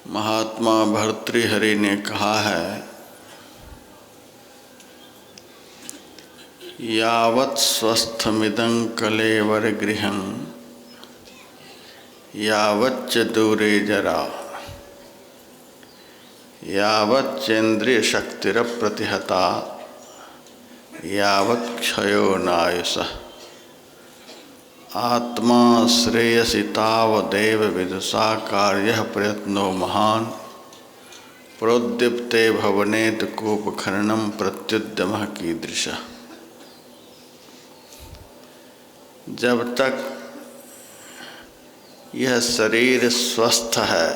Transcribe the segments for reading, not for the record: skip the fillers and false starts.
महात्मा भर्तृहरि ने कहा है, यावत् स्वस्थमिदं कलेवर गृहं यावच्च दूरे जरा यावच्चेन्द्रिय शक्तिरप्रतिहता यावत् क्षयो नायुषः आत्मा श्रेयसि तावदेव विदुषा कार्यः प्रयत्नो महान् प्रोद्दीप्ते भवनेत कूपखननं प्रत्युद्यमः कीदृशः। जब तक यह शरीर स्वस्थ है,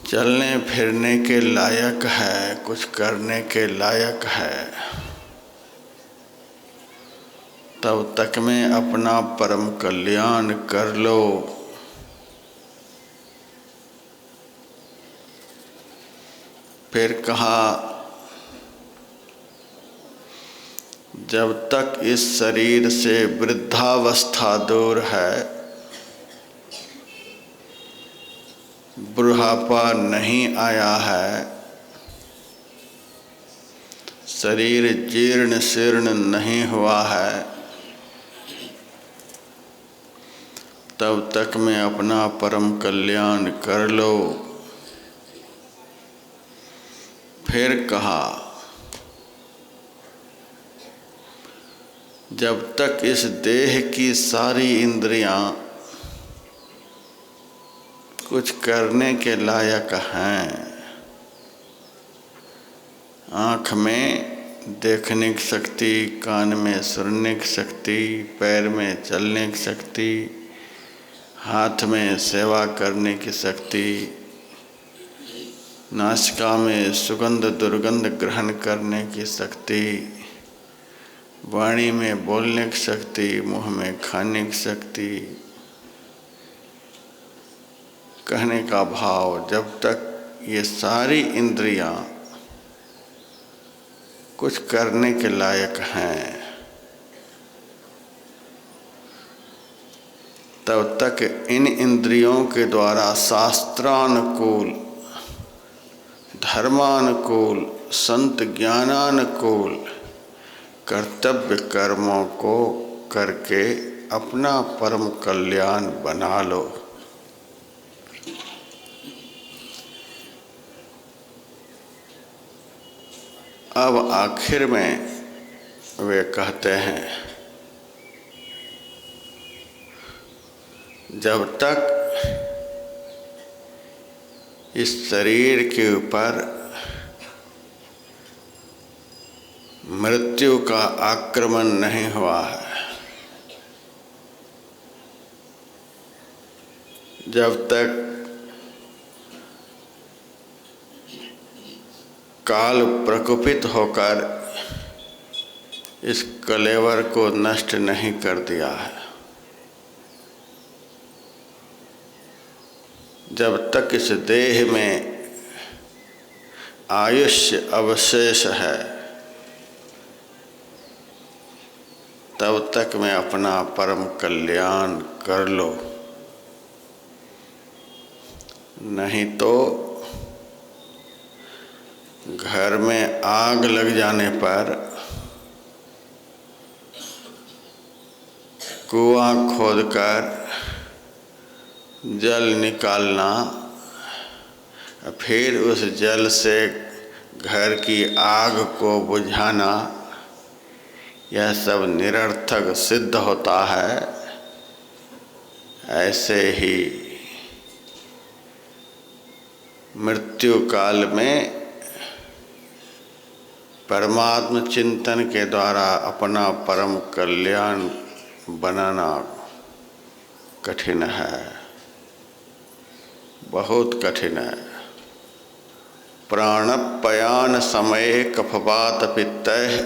चलने फिरने के लायक है, कुछ करने के लायक है, तब तक में अपना परम कल्याण कर लो। फिर कहा, जब तक इस शरीर से वृद्धावस्था दूर है, बुढ़ापा नहीं आया है, शरीर जीर्ण शीर्ण नहीं हुआ है, तब तक में अपना परम कल्याण कर लो। फिर कहा, जब तक इस देह की सारी इंद्रियां कुछ करने के लायक हैं, आँख में देखने की शक्ति, कान में सुनने की शक्ति, पैर में चलने की शक्ति, हाथ में सेवा करने की शक्ति, नासिका में सुगंध दुर्गंध ग्रहण करने की शक्ति, वाणी में बोलने की शक्ति, मुंह में खाने की शक्ति, कहने का भाव, जब तक ये सारी इंद्रियां कुछ करने के लायक हैं, तब तक इन इंद्रियों के द्वारा शास्त्रानुकूल, धर्मानुकूल, संत ज्ञानानुकूल कर्तव्य कर्मों को करके अपना परम कल्याण बना लो। अब आखिर में वे कहते हैं, जब तक इस शरीर के ऊपर मृत्यु का आक्रमण नहीं हुआ है, जब तक काल प्रकोपित होकर इस कलेवर को नष्ट नहीं कर दिया है, जब तक इस देह में आयुष्य अवशेष है, तब तक मैं अपना परम कल्याण कर लो। नहीं तो घर में आग लग जाने पर कुआं खोदकर जल निकालना, फिर उस जल से घर की आग को बुझाना, यह सब निरर्थक सिद्ध होता है। ऐसे ही मृत्यु काल में परमात्म चिंतन के द्वारा अपना परम कल्याण बनाना कठिन है, बहुत कठिन है। प्राणपयान समये कफवात पित्तः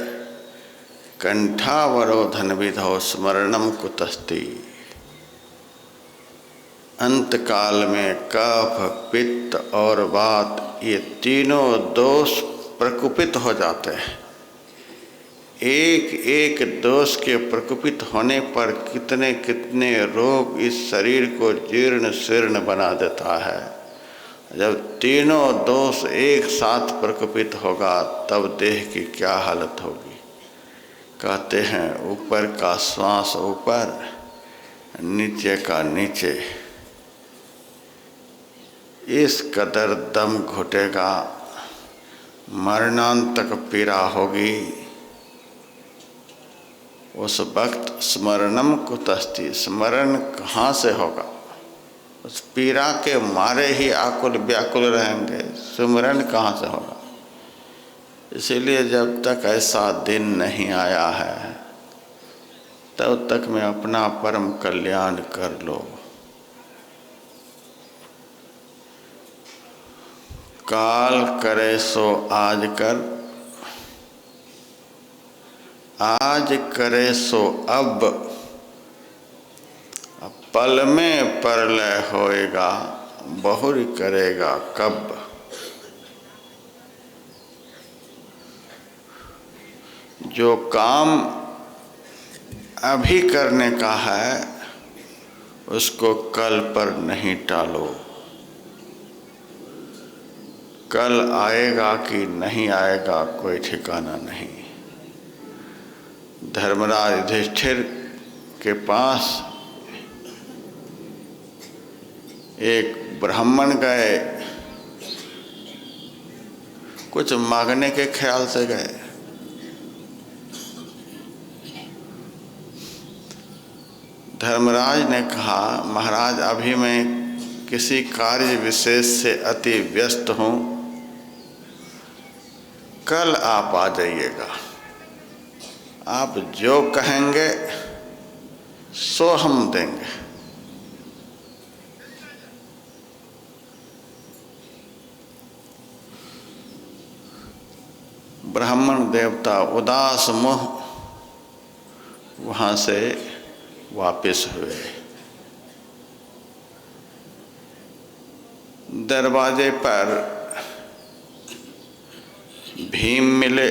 कंठावरोधन विधौ स्मरणम कुतस्ति। अंत काल में कफ, पित्त और वात, ये तीनों दोष प्रकुपित हो जाते हैं, एक एक दोष के प्रकोपित होने पर कितने कितने रोग इस शरीर को जीर्ण शीर्ण बना देता है। जब तीनों दोष एक साथ प्रकोपित होगा तब देह की क्या हालत होगी। कहते हैं ऊपर का श्वास ऊपर, नीचे का नीचे। इस कदर दम घुटेगा, मरणांतक पीड़ा होगी। उस वक्त स्मरणम कुतस्ति, स्मरण कहाँ से होगा। उस पीड़ा के मारे ही आकुल व्याकुल रहेंगे, स्मरण कहाँ से होगा। इसीलिए जब तक ऐसा दिन नहीं आया है तब तक में अपना परम कल्याण कर लो। काल करे सो आज कर, आज करे सो अब पल में परलय होएगा, बहुरी करेगा कब। जो काम अभी करने का है उसको कल पर नहीं टालो। कल आएगा कि नहीं आएगा कोई ठिकाना नहीं। धर्मराज युधिष्ठिर के पास एक ब्राह्मण गए, कुछ मांगने के ख्याल से गए। धर्मराज ने कहा महाराज अभी मैं किसी कार्य विशेष से अति व्यस्त हूँ, कल आप आ जाइएगा। आप जो कहेंगे सो हम देंगे। ब्राह्मण देवता उदास मुह वहाँ से वापस हुए। दरवाजे पर भीम मिले।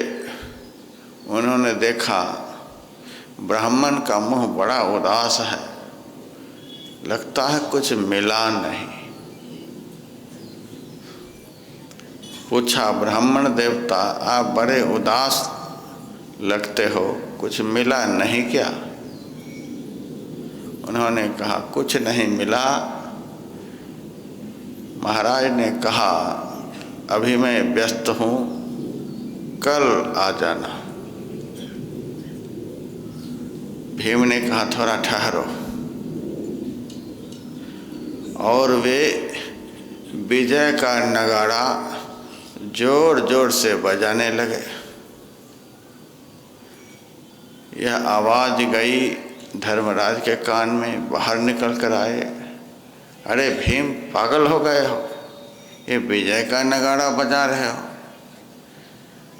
उन्होंने देखा ब्राह्मण का मुंह बड़ा उदास है, लगता है कुछ मिला नहीं। पूछा ब्राह्मण देवता आप बड़े उदास लगते हो, कुछ मिला नहीं क्या। उन्होंने कहा कुछ नहीं मिला। महाराज ने कहा अभी मैं व्यस्त हूँ, कल आ जाना। भीम ने कहा थोड़ा ठहरो। और वे विजय का नगाड़ा जोर जोर से बजाने लगे। यह आवाज़ गई धर्मराज के कान में, बाहर निकल कर आए। अरे भीम पागल हो गए हो, ये विजय का नगाड़ा बजा रहे हो।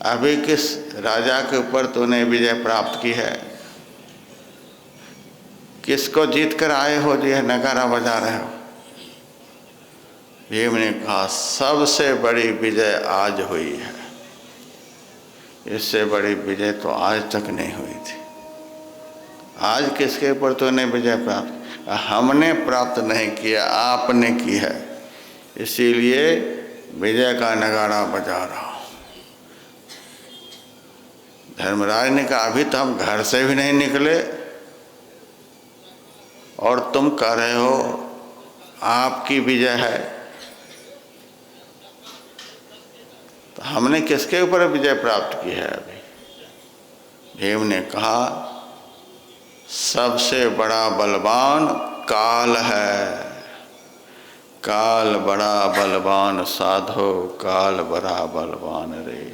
अभी किस राजा के ऊपर तूने विजय प्राप्त की है, किसको जीत कर आए हो जो यह नगाड़ा बजा रहे हो। भीम ने कहा सबसे बड़ी विजय आज हुई है, इससे बड़ी विजय तो आज तक नहीं हुई थी। आज किसके ऊपर तूने विजय प्राप्त, हमने प्राप्त नहीं किया, आपने की है, इसीलिए विजय का नगाड़ा बजा रहा हूँ। धर्मराज ने कहा अभी तो हम घर से भी नहीं निकले और तुम कह रहे हो आपकी विजय है, तो हमने किसके ऊपर विजय प्राप्त की है अभी। भीम ने कहा सबसे बड़ा बलवान काल है, काल बड़ा बलवान साधो, काल बड़ा बलवान रे,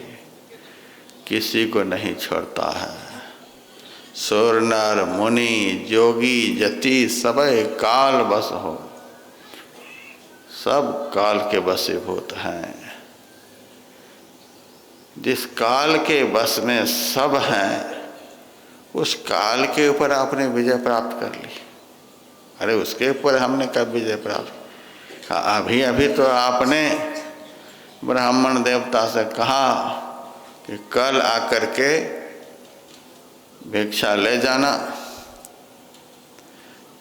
किसी को नहीं छोड़ता है। सुर नर मुनि जोगी जति सबे काल बस हो, सब काल के वशीभूत हैं। जिस काल के बस में सब हैं उस काल के ऊपर आपने विजय प्राप्त कर ली। अरे उसके ऊपर हमने कब विजय प्राप्त, अभी अभी तो आपने ब्राह्मण देवता से कहा कि कल आकर के भिक्षा ले जाना,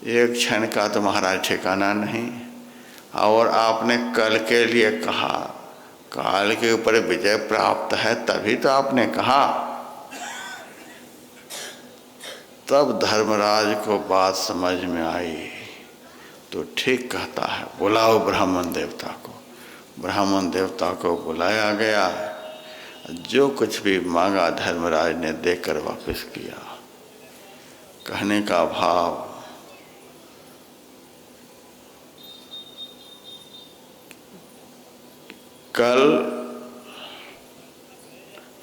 एक क्षण का तो महाराज ठिकाना नहीं। और आपने कल के लिए कहा, काल के ऊपर विजय प्राप्त है तभी तो आपने कहा। तब धर्मराज को बात समझ में आई, तो ठीक कहता है, बुलाओ ब्राह्मण देवता को। ब्राह्मण देवता को बुलाया गया, जो कुछ भी मांगा धर्मराज ने देकर वापस किया। कहने का भाव, कल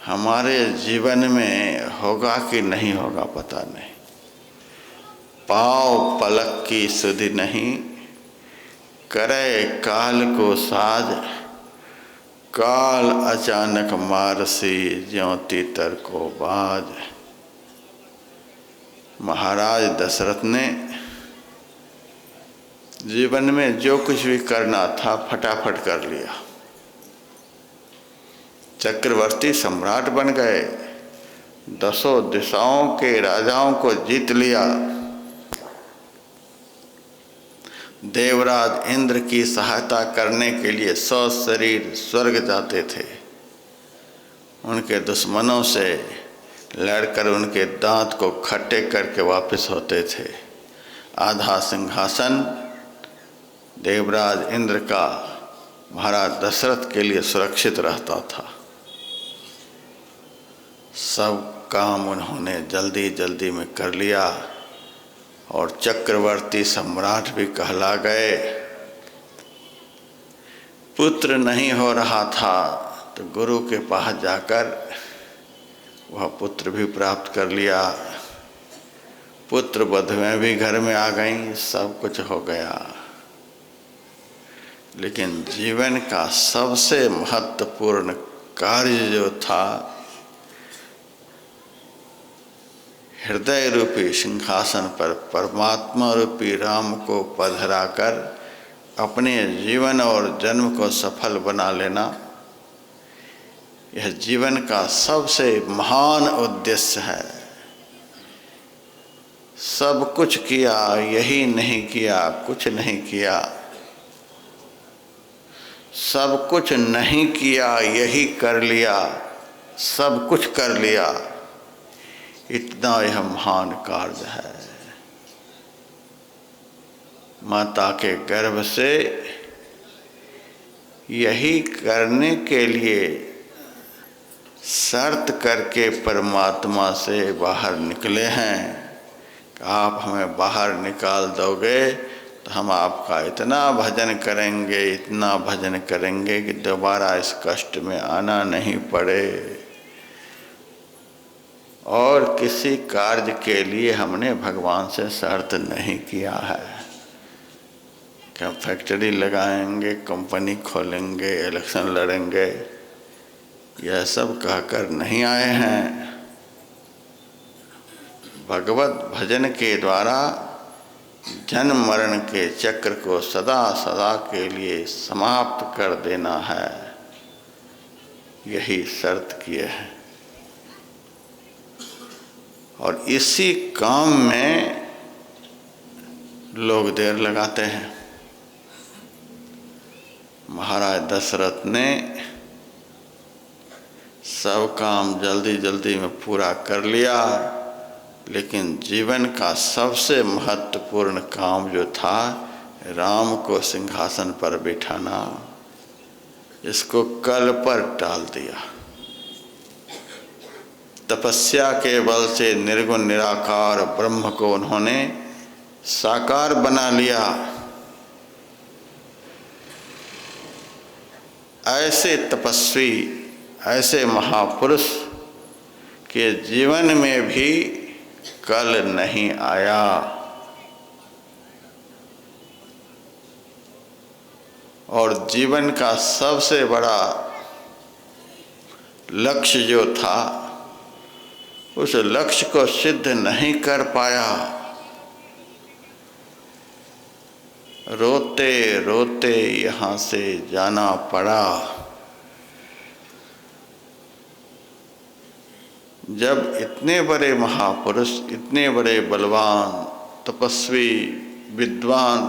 हमारे जीवन में होगा कि नहीं होगा पता नहीं। पाँव पलक की सुधि नहीं, करे काल को साज, काल अचानक मारसी ज्यों तीतर को बाज। महाराज दशरथ ने जीवन में जो कुछ भी करना था फटाफट कर लिया। चक्रवर्ती सम्राट बन गए, 10 दिशाओं के राजाओं को जीत लिया। देवराज इंद्र की सहायता करने के लिए 100 शरीर स्वर्ग जाते थे। उनके दुश्मनों से लड़कर उनके दांत को खट्टे करके वापस होते थे। आधा सिंहासन देवराज इंद्र का महाराज दशरथ के लिए सुरक्षित रहता था। सब काम उन्होंने जल्दी जल्दी में कर लिया और चक्रवर्ती सम्राट भी कहला गए। पुत्र नहीं हो रहा था तो गुरु के पास जाकर वह पुत्र भी प्राप्त कर लिया। पुत्र वधुएं भी घर में आ गईं, सब कुछ हो गया। लेकिन जीवन का सबसे महत्वपूर्ण कार्य जो था, हृदय रूपी सिंहासन पर परमात्मा रूपी राम को पधराकर अपने जीवन और जन्म को सफल बना लेना, यह जीवन का सबसे महान उद्देश्य है। सब कुछ किया, यही नहीं किया, कुछ नहीं किया। सब कुछ नहीं किया, यही कर लिया, सब कुछ कर लिया। इतना यह महान कार्य है। माता के गर्भ से यही करने के लिए शर्त करके परमात्मा से बाहर निकले हैं कि आप हमें बाहर निकाल दोगे तो हम आपका इतना भजन करेंगे, इतना भजन करेंगे कि दोबारा इस कष्ट में आना नहीं पड़े। और किसी कार्य के लिए हमने भगवान से शर्त नहीं किया है कि हम फैक्ट्री लगाएंगे, कंपनी खोलेंगे, इलेक्शन लड़ेंगे, यह सब कहकर नहीं आए हैं। भगवत भजन के द्वारा जन्म मरण के चक्र को सदा सदा के लिए समाप्त कर देना है, यही शर्त किए हैं। और इसी काम में लोग देर लगाते हैं। महाराज दशरथ ने सब काम जल्दी जल्दी में पूरा कर लिया, लेकिन जीवन का सबसे महत्वपूर्ण काम जो था राम को सिंहासन पर बिठाना, इसको कल पर टाल दिया। तपस्या के बल से निर्गुण निराकार ब्रह्म को उन्होंने साकार बना लिया। ऐसे तपस्वी, ऐसे महापुरुष के जीवन में भी कल नहीं आया। और जीवन का सबसे बड़ा लक्ष्य जो था, उस लक्ष्य को सिद्ध नहीं कर पाया। रोते रोते यहाँ से जाना पड़ा। जब इतने बड़े महापुरुष, इतने बड़े बलवान, तपस्वी, विद्वान,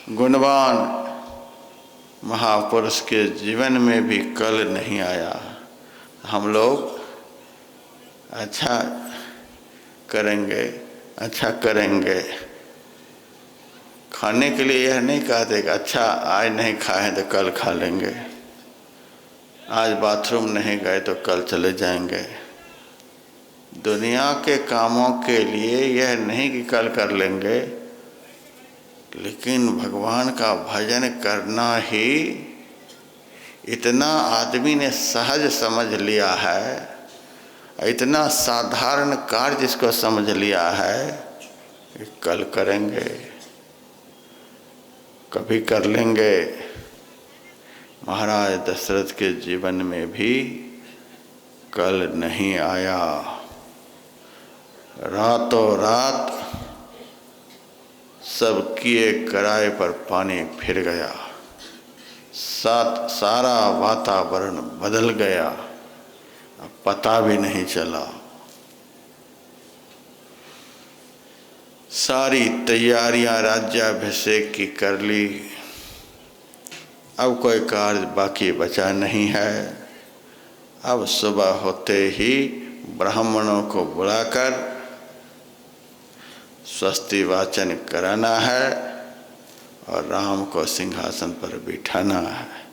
गुणवान महापुरुष के जीवन में भी कल नहीं आया, हम लोग अच्छा करेंगे, अच्छा करेंगे। खाने के लिए यह नहीं कहते कि अच्छा आज नहीं खाए तो कल खा लेंगे, आज बाथरूम नहीं गए तो कल चले जाएंगे। दुनिया के कामों के लिए यह नहीं कि कल कर लेंगे, लेकिन भगवान का भजन करना ही इतना आदमी ने सहज समझ लिया है, इतना साधारण कार्य जिसको समझ लिया है कि कल करेंगे, कभी कर लेंगे। महाराज दशरथ के जीवन में भी कल नहीं आया। रातों रात सब किए कराए पर पानी फिर गया, सारा वातावरण बदल गया, पता भी नहीं चला। सारी तैयारियां राज्याभिषेक की कर ली, अब कोई कार्य बाकी बचा नहीं है। अब सुबह होते ही ब्राह्मणों को बुलाकर स्वस्ति वाचन कराना है और राम को सिंहासन पर बिठाना है।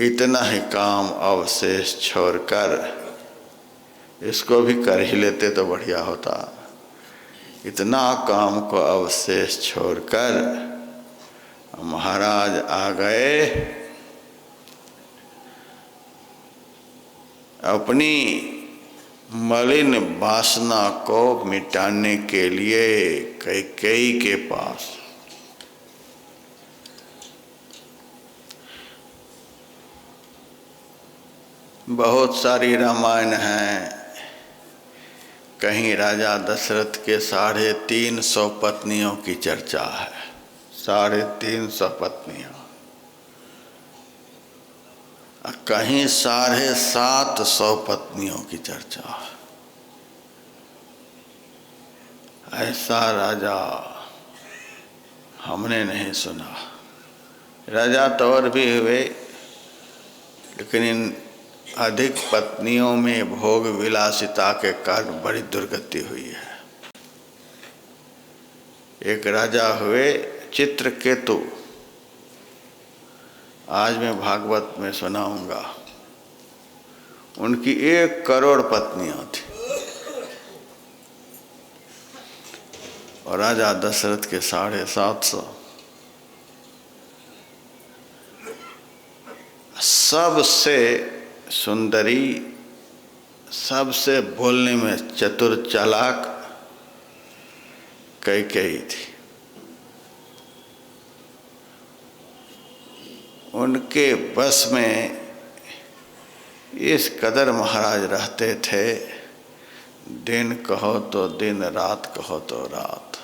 इतना ही काम अवशेष छोड़कर, इसको भी कर ही लेते तो बढ़िया होता। इतना काम को अवशेष छोड़कर महाराज आ गए अपनी मलिन वासना को मिटाने के लिए कैकेयी के पास। बहुत सारी रामायण हैं। कहीं राजा दशरथ के 350 पत्नियों की चर्चा है, 350 पत्नियां, कहीं 750 पत्नियों की चर्चा। ऐसा राजा हमने नहीं सुना। राजा तो और भी हुए, लेकिन इन अधिक पत्नियों में भोग विलासिता के कारण बड़ी दुर्गति हुई है। एक राजा हुए चित्रकेतु, आज मैं भागवत में सुनाऊंगा। उनकी 1 करोड़ पत्नियां थी और राजा दशरथ के 750। सबसे सुंदरी, सबसे बोलने में चतुर चालाक कैकेयी थी। उनके बस में इस कदर महाराज रहते थे, दिन कहो तो दिन, रात कहो तो रात,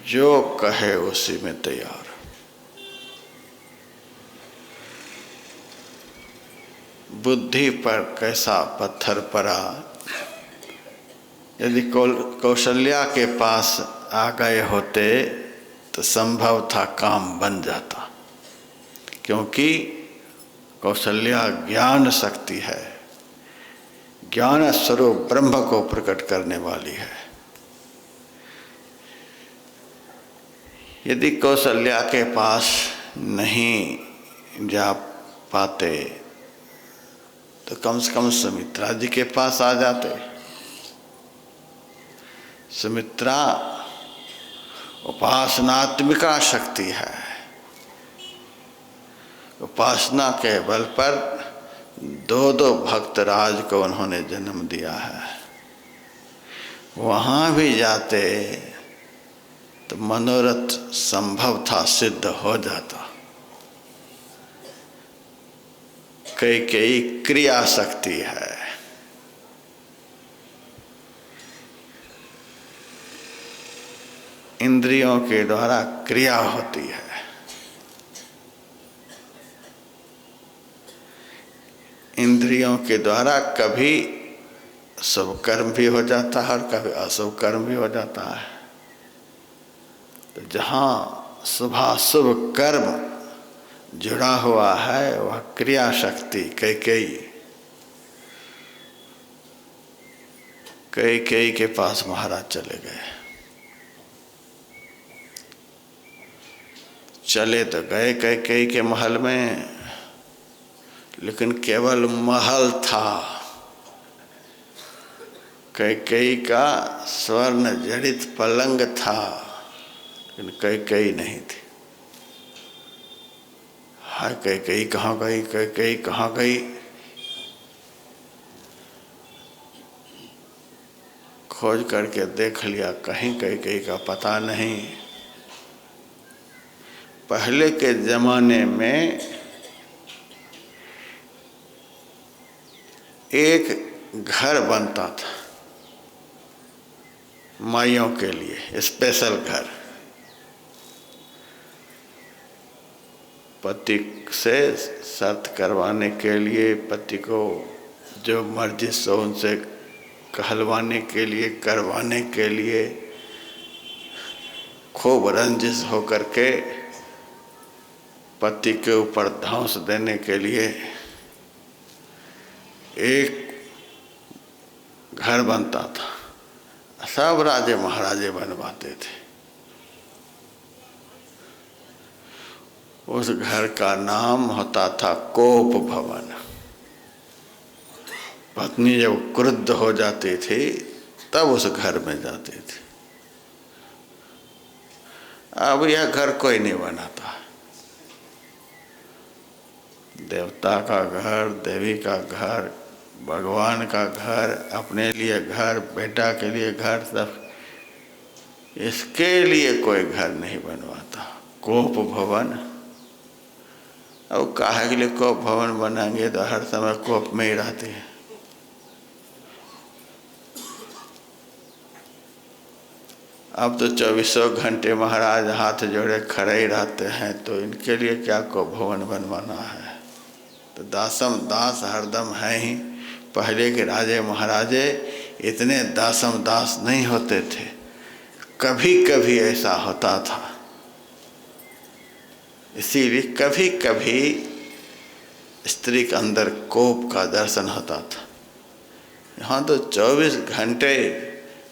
जो कहे उसी में तैयार। बुद्धि पर कैसा पत्थर पड़ा। यदि कौशल्या के पास आ गए होते तो संभव था काम बन जाता, क्योंकि कौशल्या ज्ञान शक्ति है, ज्ञान स्वरूप ब्रह्म को प्रकट करने वाली है। यदि कौशल्या के पास नहीं जा पाते तो कम से कम सुमित्रा जी के पास आ जाते। सुमित्रा उपासनात्मिका शक्ति है। उपासना के बल पर 2 भक्तराज को उन्होंने जन्म दिया है। वहाँ भी जाते तो मनोरथ संभव था, सिद्ध हो जाता। कैकेयी क्रिया शक्ति है। इंद्रियों के द्वारा क्रिया होती है। इंद्रियों के द्वारा कभी शुभ कर्म भी हो जाता है और कभी अशुभ कर्म भी हो जाता है। तो जहाँ शुभाशुभ कर्म जुड़ा हुआ है वह क्रिया शक्ति कैकेयी के पास महाराज चले गए। चले तो गए कैकेयी के महल में, लेकिन केवल महल था। कैकेयी का स्वर्ण जड़ित पलंग था, लेकिन कैकेयी नहीं थी। हाय कैकेयी कहाँ गई, कैकेयी कहाँ गई? खोज करके देख लिया, कहीं कैकेयी का पता नहीं। पहले के जमाने में एक घर बनता था माइयों के लिए, स्पेशल घर। पति से शर्त करवाने के लिए, पति को जो मर्जी सो उनसे कहलवाने के लिए, करवाने के लिए, खूब रंजिश होकर के पति के ऊपर धौंस देने के लिए एक घर बनता था। सब राजे महाराजे बनवाते थे। उस घर का नाम होता था कोप भवन। पत्नी जब क्रुद्ध हो जाती थी तब उस घर में जाती थी। अब यह घर कोई नहीं बनाता। देवता का घर, देवी का घर, भगवान का घर, अपने लिए घर, बेटा के लिए घर, सब इसके लिए कोई घर नहीं बनवाता। कोप भवन। अब काहे के लिए कोप भवन बनाएंगे? तो हर समय कोप में ही रहते हैं। अब तो 24 घंटे महाराज हाथ जोड़े खड़े ही रहते हैं, तो इनके लिए क्या कोप भवन बनवाना है? तो दासम दास हरदम है ही। पहले के राजे महाराजे इतने दासम दास नहीं होते थे, कभी कभी ऐसा होता था। इसीलिए कभी कभी स्त्री के अंदर कोप का दर्शन होता था। यहाँ तो 24 घंटे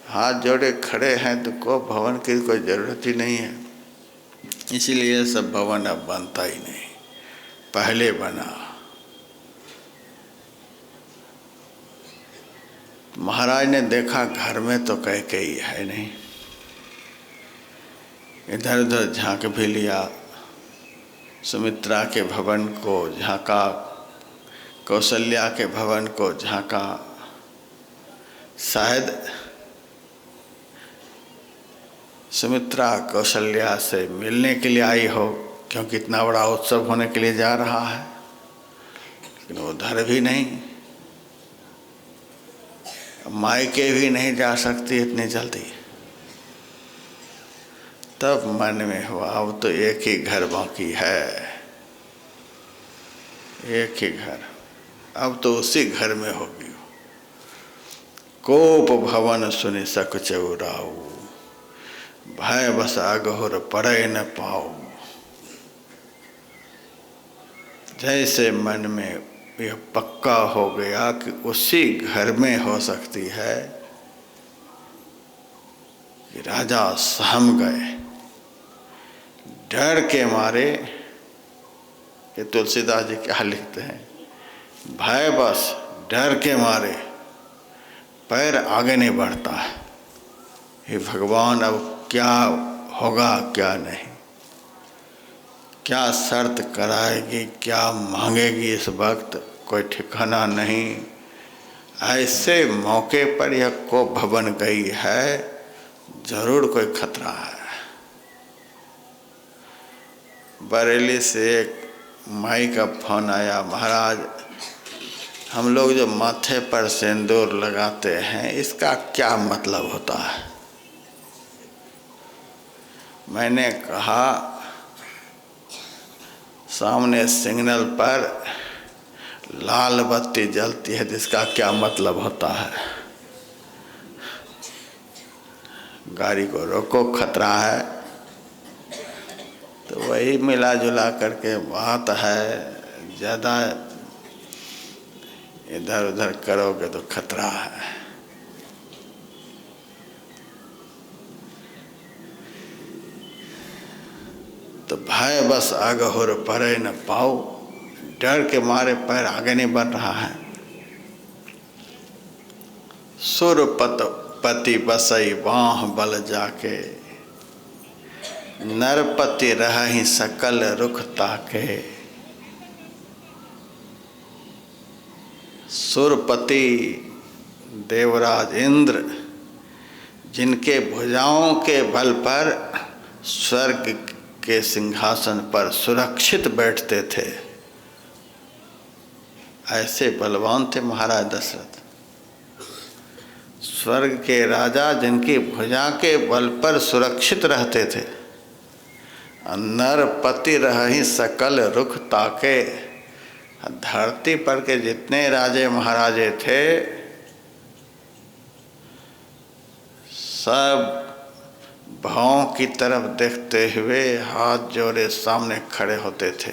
हाथ जोड़े खड़े हैं, तो कोप भवन की कोई ज़रूरत ही नहीं है। इसीलिए सब भवन अब बनता ही नहीं, पहले बना। महाराज ने देखा घर में तो कैकेयी है नहीं। इधर उधर झांक भी लिया, सुमित्रा के भवन को झांका, कौशल्या के भवन को झांका। शायद सुमित्रा कौशल्या से मिलने के लिए आई हो, क्योंकि इतना बड़ा उत्सव होने के लिए जा रहा है। लेकिन उधर भी नहीं, मायके भी नहीं जा सकती इतनी जल्दी। तब मन में हुआ अब तो एक ही घर बाकी है, एक ही घर, अब तो उसी घर में होगी। कोप भवन सुनि सक चौराऊ, भय बस अघोर पड़े न पाऊ। जैसे मन में यह पक्का हो गया कि उसी घर में हो सकती है, कि राजा सहम गए। डर के मारे, कि तुलसीदास जी क्या लिखते हैं, भय बस डर के मारे पैर आगे नहीं बढ़ता है। हे भगवान, अब क्या होगा क्या नहीं, क्या शर्त कराएगी, क्या मांगेगी इस वक्त, कोई ठिकाना नहीं। ऐसे मौके पर यह कोप भवन गई है, जरूर कोई खतरा है। बरेली से एक माई का फोन आया, महाराज हम लोग जो माथे पर सिंदूर लगाते हैं इसका क्या मतलब होता है? मैंने कहा, सामने सिग्नल पर लाल बत्ती जलती है जिसका क्या मतलब होता है? गाड़ी को रोको, खतरा है। तो वही मिला जुला करके बात है। ज़्यादा इधर उधर करोगे तो खतरा है। तो भय बस अगहुर परे न पाओ, डर के मारे पैर आगे नहीं बढ़ रहा है। सुरपति बसई बाह बल जाके, नरपति रहहि सकल रुख ताके। सुरपति देवराज इंद्र, जिनके भुजाओं के बल पर स्वर्ग के सिंहासन पर सुरक्षित बैठते थे, ऐसे बलवान थे महाराज दशरथ। स्वर्ग के राजा जिनकी भुजा के बल पर सुरक्षित रहते थे। नरपति रहहि सकल रुख ताके, धरती पर के जितने राजे महाराजे थे सब भावों की तरफ देखते हुए हाथ जोड़े सामने खड़े होते थे।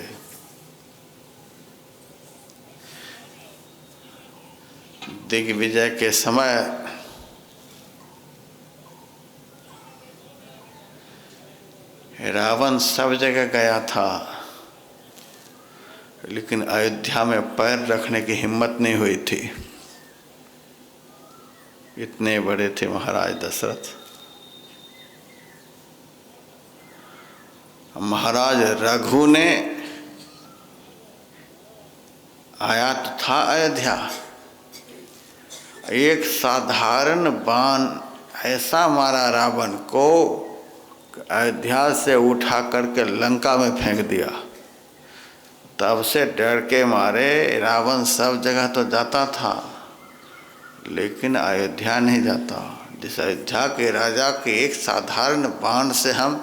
दिग्विजय के समय रावण सब जगह गया था, लेकिन अयोध्या में पैर रखने की हिम्मत नहीं हुई थी। इतने बड़े थे महाराज दशरथ। महाराज रघु ने आया तो था अयोध्या, एक साधारण बाण ऐसा मारा रावण को, अयोध्या से उठा करके लंका में फेंक दिया। तब से डर के मारे रावण सब जगह तो जाता था, लेकिन अयोध्या नहीं जाता। जिस अयोध्या के राजा के एक साधारण बाण से हम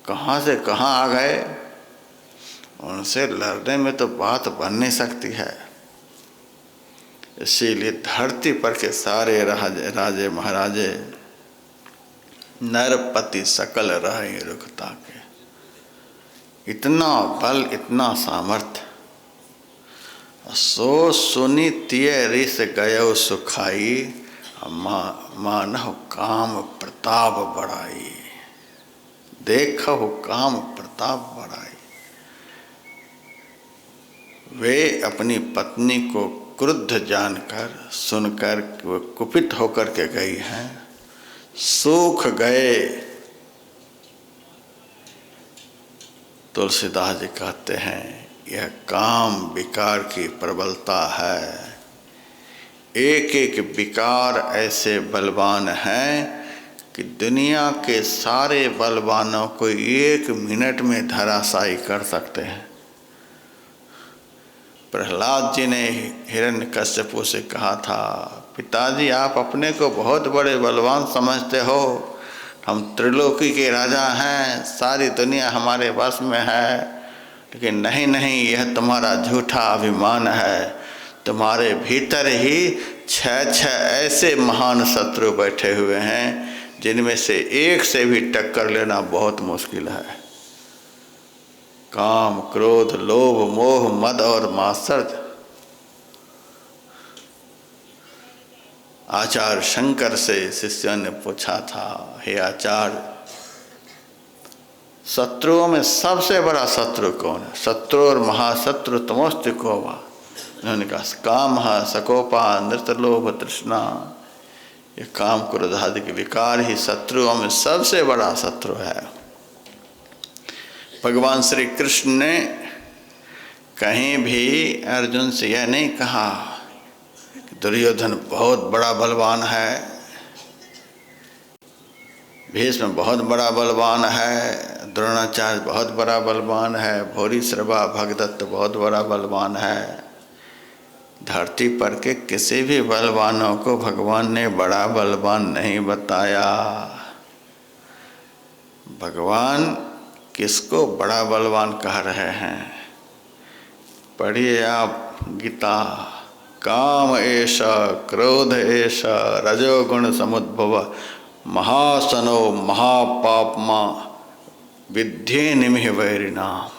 कहाँ से कहाँ आ गए, उनसे लड़ने में तो बात बन नहीं सकती है। इसीलिए धरती पर के सारे राजे महाराजे नरपति सकल रहहि रुख ताके। इतना बल, इतना सामर्थ्य। सो सुनी तिय रिस गयो सुखाई, मानहु काम प्रताप बढ़ाई। देखहु काम प्रताप बढ़ाई। वे अपनी पत्नी को क्रुद्ध जानकर, सुनकर वो कुपित होकर के गई हैं, सूख गए। तुलसीदास जी कहते हैं यह काम विकार की प्रबलता है। एक एक विकार ऐसे बलवान हैं कि दुनिया के सारे बलवानों को 1 मिनट में धराशायी कर सकते हैं। प्रहलाद जी ने हिरण्यकश्यपु से कहा था, पिताजी आप अपने को बहुत बड़े बलवान समझते हो, हम त्रिलोकी के राजा हैं, सारी दुनिया हमारे वश में है। लेकिन नहीं नहीं, यह तुम्हारा झूठा अभिमान है। तुम्हारे भीतर ही 6 ऐसे महान शत्रु बैठे हुए हैं जिनमें से एक से भी टक्कर लेना बहुत मुश्किल है। काम, क्रोध, लोभ, मोह, मद और मात्सर्य। आचार्य शंकर से शिष्यों ने पूछा था, हे आचार्य, शत्रुओं में सबसे बड़ा शत्रु कौन है? शत्रु और महाशत्रु तमोस्त को वा। उन्होंने कहा काम, सकोपा, नृत्य, लोभ, तृष्णा। ये काम, क्रोध आदि के विकार ही शत्रुओं में सबसे बड़ा शत्रु है। भगवान श्री कृष्ण ने कहीं भी अर्जुन से यह नहीं कहा कि दुर्योधन बहुत बड़ा बलवान है, भीष्म बहुत बड़ा बलवान है, द्रोणाचार्य बहुत बड़ा बलवान है, भूरिश्रवा भगदत्त बहुत बड़ा बलवान है। धरती पर के किसी भी बलवानों को भगवान ने बड़ा बलवान नहीं बताया। भगवान किसको बड़ा बलवान कह रहे हैं? पढ़िए आप गीता। काम एष क्रोध एष रजोगुण समुद्भव महासनो महापापमा विद्धि निमिह वैरिणाम।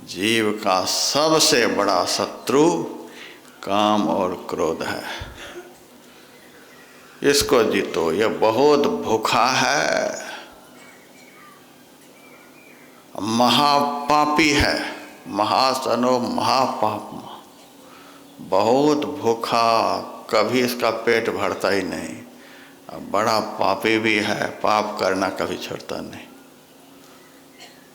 जीव का सबसे बड़ा शत्रु काम और क्रोध है। इसको जीतो। यह बहुत भूखा है, महापापी है। महासनो महापापमा, बहुत भूखा, कभी इसका पेट भरता ही नहीं। बड़ा पापी भी है, पाप करना कभी छोड़ता नहीं।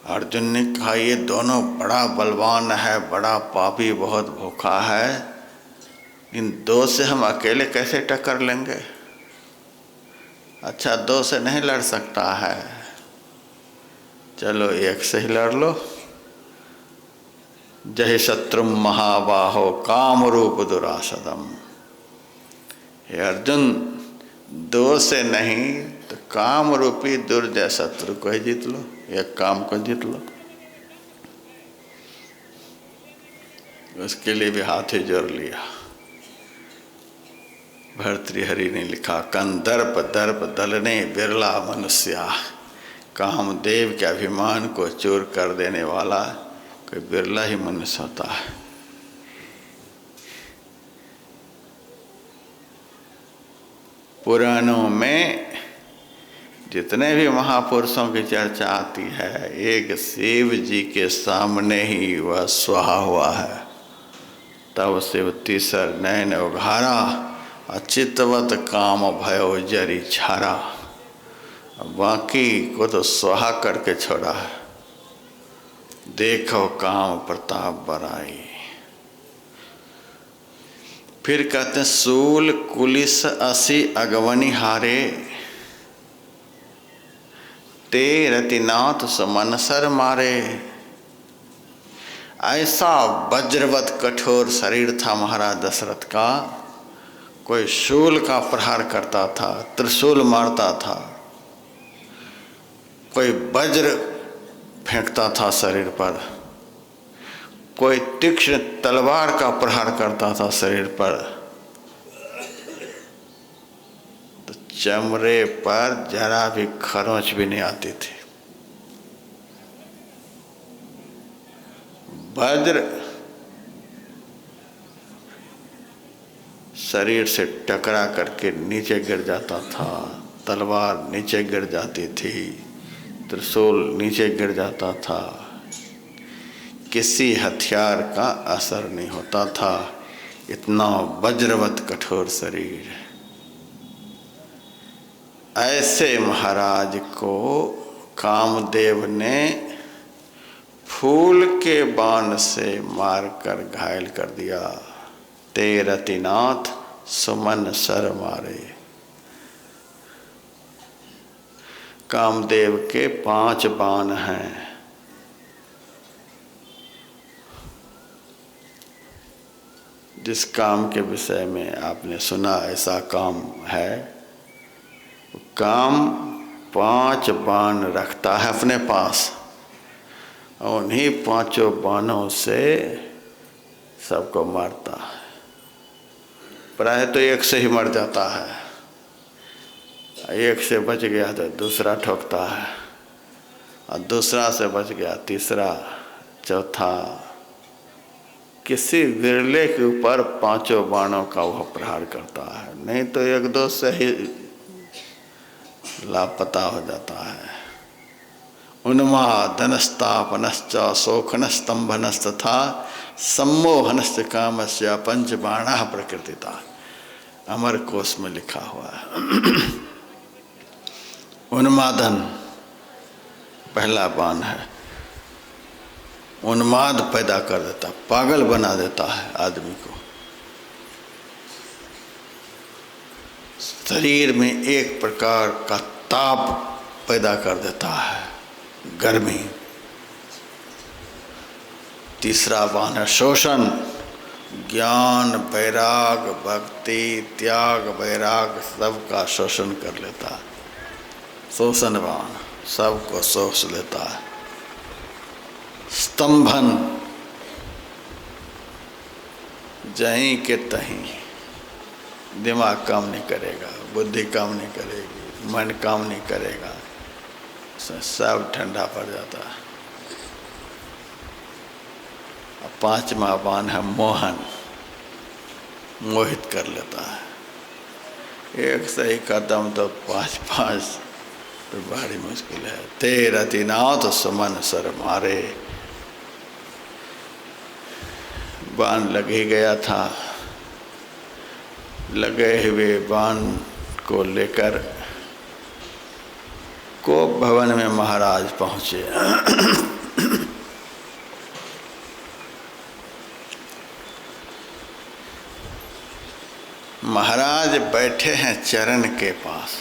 अर्जुन ने कहा ये दोनों बड़ा बलवान है, बड़ा पापी, बहुत भूखा है। इन दो से हम अकेले कैसे टक्कर लेंगे? अच्छा, दो से नहीं लड़ सकता है, चलो एक से ही लड़ लो। जहि शत्रु महाबाहो काम रूप दुरासदम। हे अर्जुन, दो से नहीं तो काम रूपी दुर्जय शत्रु को ही जीत लो, एक काम को जीत लो। उसके लिए भी हाथ ही जोड़ लिया। भर्तृहरि ने लिखा, कंदर्प दर्प दलने बिरला मनुष्या। कामदेव के अभिमान को चूर कर देने वाला कोई बिरला ही मनुष्य होता है। पुराणों में जितने भी महापुरुषों की चर्चा आती है, एक शिव जी के सामने ही वह स्वाहा हुआ है। तब शिव तीसर नयन उघारा, अचितवत काम भयो जरी छारा। बाकी को तो स्वाहा करके छोड़ा है। देखो काम प्रताप बराई। फिर कहते हैं, सूल कुलिस असी अगवनी हारे, ते रतिनाथ समनसर मारे। ऐसा वज्रवत कठोर शरीर था महाराज दशरथ का। कोई शूल का प्रहार करता था, त्रिशूल मारता था, कोई वज्र फेंकता था शरीर पर, कोई तीक्ष्ण तलवार का प्रहार करता था शरीर पर, तो चमड़े पर जरा भी खरोंच भी नहीं आती थी। वज्र शरीर से टकरा करके नीचे गिर जाता था, तलवार नीचे गिर जाती थी, त्रिशूल नीचे गिर जाता था, किसी हथियार का असर नहीं होता था। इतना वज्रवत कठोर शरीर। ऐसे महाराज को कामदेव ने फूल के बाण से मारकर घायल कर दिया। ते रतिनाथ सुमन सर मारे। कामदेव के 5 बाण हैं। जिस काम के विषय में आपने सुना ऐसा काम है, काम 5 बाण रखता है अपने पास, और उन्हीं 5 बाणों से सबको मारता है। प्राय तो एक से ही मर जाता है, एक से बच गया तो दूसरा ठोकता है, और दूसरा से बच गया तीसरा, चौथा। किसी विरले के ऊपर 5 बाणों का वह प्रहार करता है, नहीं तो 1-2 से ही लापता हो जाता है। उन्मादनस्तापनश्च शोखनस्तंभनस्तथा सम्मोहनश्च कामस्य 5 बाणाः प्रकृतिता। अमर कोश में लिखा हुआ है। उन्मादन पहला बाण है। उन्माद पैदा कर देता, पागल बना देता है आदमी को। शरीर में एक प्रकार का ताप पैदा कर देता है, गर्मी। तीसरा बाण है शोषण। ज्ञान, वैराग, भक्ति, त्याग, वैराग सबका शोषण कर लेता है। शोषण बाण सबको शोष लेता है। स्तंभन, जहीं के तहीं दिमाग काम नहीं करेगा, बुद्धि काम नहीं करेगी, मन काम नहीं करेगा, सब ठंडा पड़ जाता है। अब पांचवा बाण है मोहन, मोहित कर लेता है। एक सही कदम तो पांच पांच तो बड़ी मुश्किल है। तेरति नाव तो सुमन सर मारे, बाण लग ही गया था। लगे हुए बाण को लेकर कोप भवन में महाराज पहुंचे। महाराज बैठे हैं चरण के पास।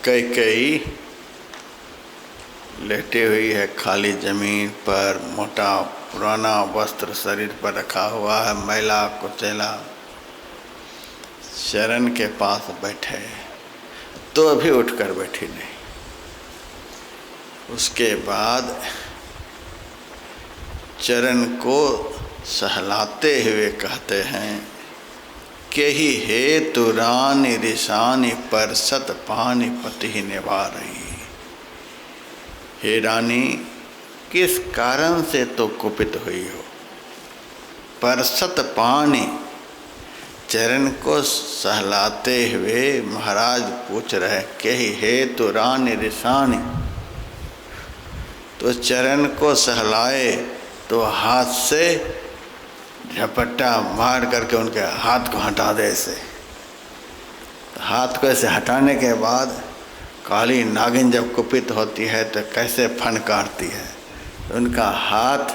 कई लेटी हुई है खाली जमीन पर, मोटा पुराना वस्त्र शरीर पर रखा हुआ है, मैला कुचैला। चरण के पास बैठे तो अभी उठकर बैठी नहीं। उसके बाद चरण को सहलाते हुए कहते हैं कि ही हेतु रानी ऋषानी पर सत पानी पति निवारही। हे रानी, किस कारण से तो कुपित हुई हो? परसत पानी, चरण को सहलाते हुए महाराज पूछ रहे कि हेतु रानी ऋषानी। तो चरण को सहलाए तो हाथ से झपट्टा मार करके उनके हाथ को हटा दे ऐसे। तो हाथ को ऐसे हटाने के बाद काली नागिन जब कुपित होती है तो कैसे फनकारती है, तो उनका हाथ,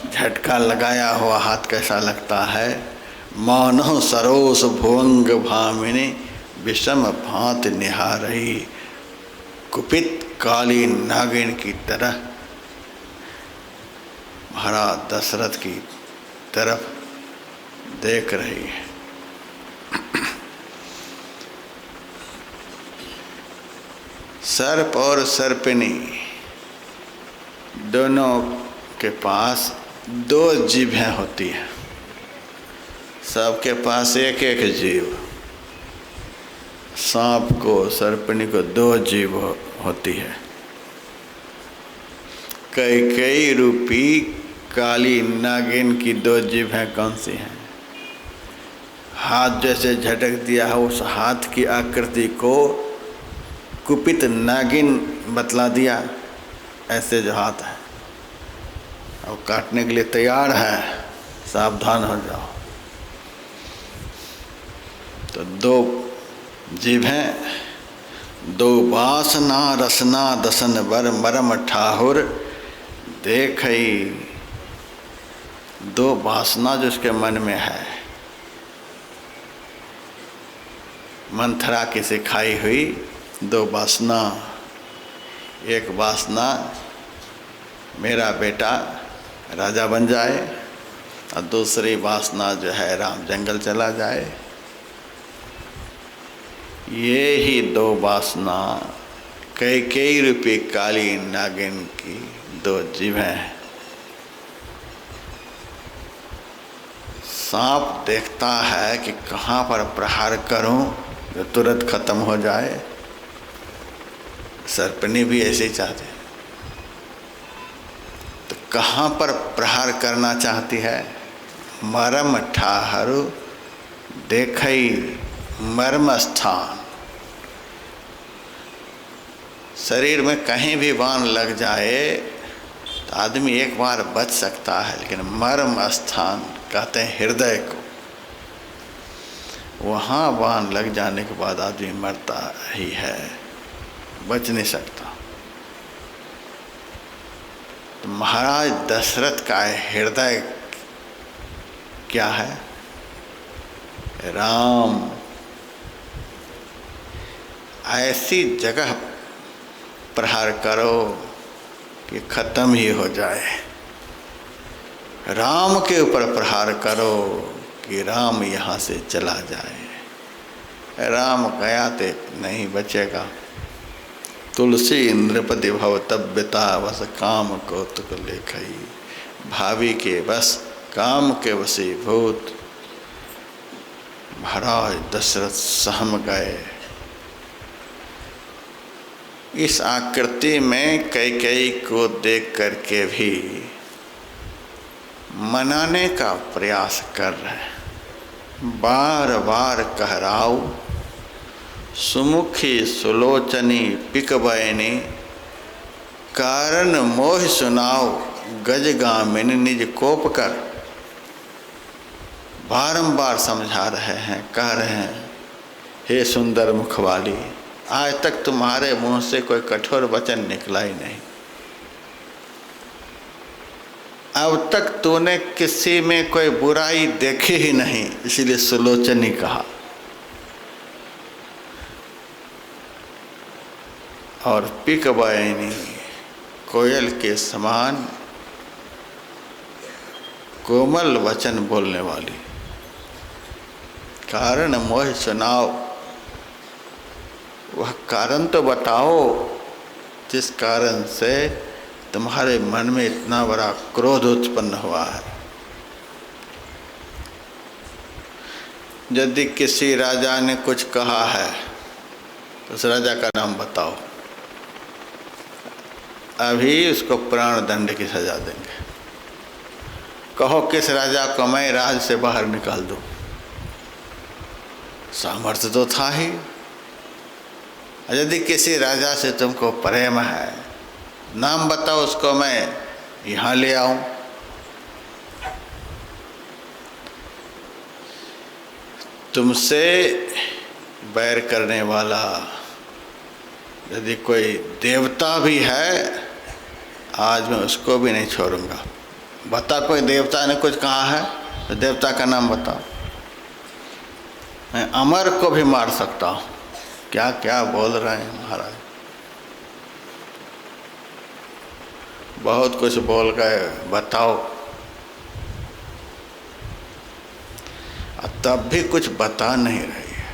झटका लगाया हुआ हाथ कैसा लगता है? मानो सरोस भुवंग भामिनी विषम भांत निहारही। कुपित काली नागिन की तरह महाराज दशरथ की तरफ देख रही है। सर्प और सर्पिनी दोनों के पास दो जीभें होती हैं। सबके पास एक एक जीभ। सांप को, सर्पिनी को दो जीभ होती है। कई रूपी काली नागिन की दो जीभें कौन सी हैं? हाथ जैसे झटक दिया है, उस हाथ की आकृति को कुपित नागिन बतला दिया। ऐसे जो हाथ है अब काटने के लिए तैयार है, सावधान हो जाओ। तो दो जीभें, दो वासना रसना दसन बर मरम ठाहुर देखई। दो वासना जो उसके मन में है, मंथरा की सिखाई हुई दो वासना। एक वासना मेरा बेटा राजा बन जाए, और दूसरी वासना जो है राम जंगल चला जाए। ये ही दो वासना कई रूपी काली नागिन की दो जीभें हैं। सांप देखता है कि कहाँ पर प्रहार करूं जो तुरंत खत्म हो जाए। सर्पिनी भी ऐसे ही चाहते हैं। तो कहाँ पर प्रहार करना चाहती है? मरम ठाहरु देखई, मर्म स्थान। शरीर में कहीं भी बाण लग जाए तो आदमी एक बार बच सकता है, लेकिन मर्म स्थान कहते हैं हृदय को, वहाँ बाण लग जाने के बाद आदमी मरता ही है, बच नहीं सकता। तो महाराज दशरथ का हृदय क्या है? राम। ऐसी जगह प्रहार करो कि खत्म ही हो जाए। राम के ऊपर प्रहार करो कि राम यहाँ से चला जाए। राम गया तो नहीं बचेगा। तुलसी नृपति भव तब्यता वस काम कौतुक लेखई। भावी के बस, काम के वशीभूत। महाराज दशरथ सहम गए। इस आकृति में कैकेयी को देख करके भी मनाने का प्रयास कर रहे हैं। बार बार कहराऊ, सुमुखी सुलोचनी पिकबैनी, कारण मोह सुनाओ गजगामिनी निज कोप कर। बारंबार समझा रहे हैं, कह रहे हैं, हे सुंदर मुख वाली, आज तक तुम्हारे मुंह से कोई कठोर वचन निकला ही नहीं। अब तक तूने किसी में कोई बुराई देखी ही नहीं, इसीलिए सुलोचनी कहा। और पिकबैनी, कोयल के समान कोमल वचन बोलने वाली। कारण मोह सुनाओ, वह कारण तो बताओ जिस कारण से तुम्हारे मन में इतना बड़ा क्रोध उत्पन्न हुआ है। यदि किसी राजा ने कुछ कहा है तो उस राजा का नाम बताओ, अभी उसको प्राण दंड की सजा देंगे। कहो किस राजा को मैं राज से बाहर निकाल दूं, सामर्थ्य तो था ही। यदि किसी राजा से तुमको प्रेम है, नाम बताओ, उसको मैं यहाँ ले आऊं। तुमसे बैर करने वाला यदि कोई देवता भी है, आज मैं उसको भी नहीं छोड़ूंगा। बता, कोई देवता ने कुछ कहा है तो देवता का नाम बताओ। मैं अमर को भी मार सकता हूँ। क्या क्या बोल रहे हैं महाराज, बहुत कुछ बोल गए, बताओ। तब भी कुछ बता नहीं रही है।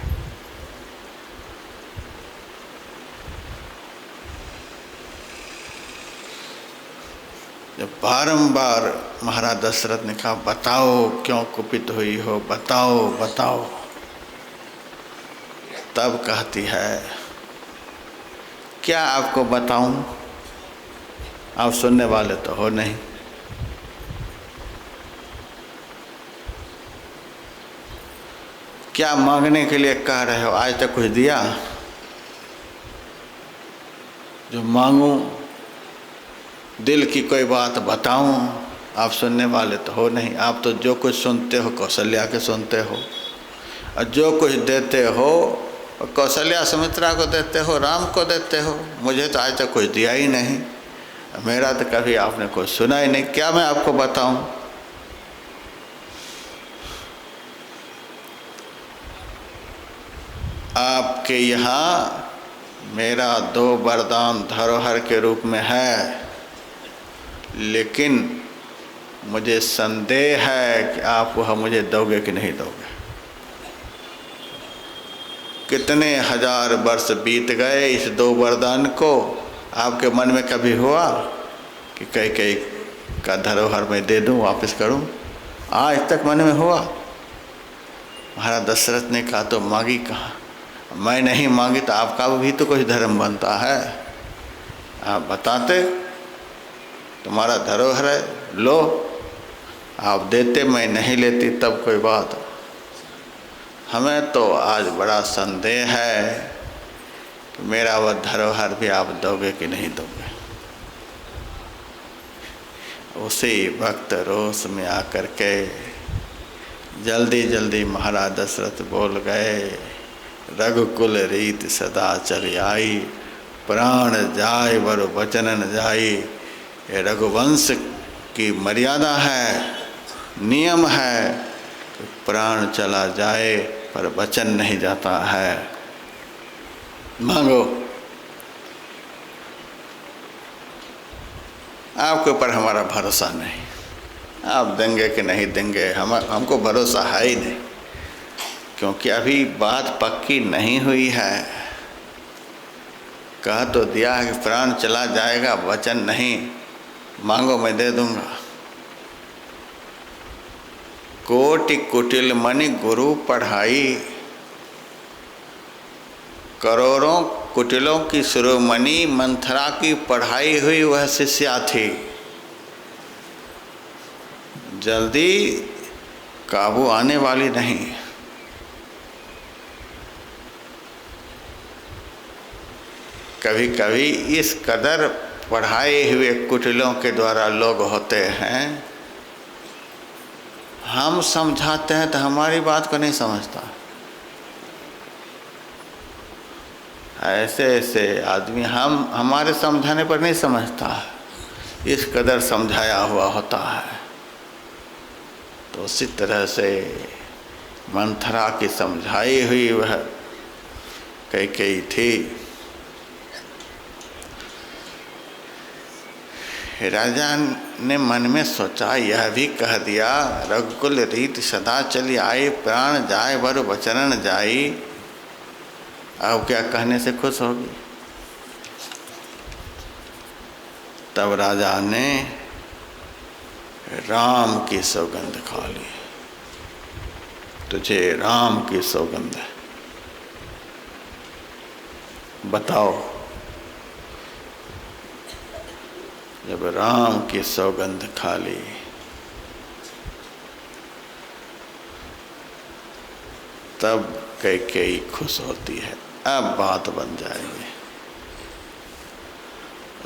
जब बारंबार महाराज दशरथ ने कहा, बताओ क्यों कुपित हुई हो, बताओ बताओ, तब कहती है, क्या आपको बताऊं, आप सुनने वाले तो हो नहीं। क्या मांगने के लिए कह रहे हो, आज तक कुछ दिया? जो मांगूं, दिल की कोई बात बताऊं, आप सुनने वाले तो हो नहीं। आप तो जो कुछ सुनते हो कौशल्या के सुनते हो, और जो कुछ देते हो कौशल्या सुमित्रा को देते हो, राम को देते हो। मुझे तो आज तक कुछ दिया ही नहीं, मेरा तो कभी आपने कुछ सुना ही नहीं। क्या मैं आपको बताऊं? आपके यहाँ मेरा 2 वरदान धरोहर के रूप में है, लेकिन मुझे संदेह है कि आप वह मुझे दोगे कि नहीं दोगे। कितने हजार वर्ष बीत गए इस 2 वरदान को, आपके मन में कभी हुआ कि कैकेयी का धरोहर मैं दे दूं, वापस करूं? आज तक मन में हुआ? महाराज दशरथ ने कहा, तो मांगी कहाँ? मैं नहीं मांगी तो आपका भी तो कुछ धर्म बनता है। आप बताते, तुम्हारा धरोहर है, लो। आप देते, मैं नहीं लेती, तब कोई बात। हमें तो आज बड़ा संदेह है कि मेरा वह धरोहर भी आप दोगे कि नहीं दोगे। उसी वक्त रोष में आकर के जल्दी जल्दी महाराज दशरथ बोल गए, रघुकुल रीत सदा चली आई, प्राण जाय वर वचन न जाई। ये रघुवंश की मर्यादा है, नियम है कि प्राण चला जाए पर वचन नहीं जाता है। मांगो, आपके ऊपर हमारा भरोसा नहीं, आप देंगे कि नहीं देंगे हमको भरोसा है ही नहीं, क्योंकि अभी बात पक्की नहीं हुई है। कह तो दिया है कि प्राण चला जाएगा, वचन नहीं। मांगो, मैं दे दूंगा। कोटि कुटिल मनि गुरु पढ़ाई, करोड़ों कुटिलों की शिरोमणि मंथरा की पढ़ाई हुई वह शिष्या थी। जल्दी काबू आने वाली नहीं। कभी कभी इस कदर पढ़ाए हुए कुटिलों के द्वारा लोग होते हैं, हम समझाते हैं तो हमारी बात को नहीं समझता। ऐसे ऐसे आदमी हमारे समझाने पर नहीं समझता, इस कदर समझाया हुआ होता है। तो उसी तरह से मंथरा की समझाई हुई वह कैकेयी थी। राजा ने मन में सोचा, यह भी कह दिया, रघुकुल रीत सदा चली आई, प्राण जाए बरु बचरण जाई। अब क्या कहने से खुश होगी। तब राजा ने राम की सौगंध खा ली। तुझे राम की सौगंध है, बताओ। जब राम की सौगंध खा ली तब कैकेयी खुश होती है। अब बात बन जाएगी।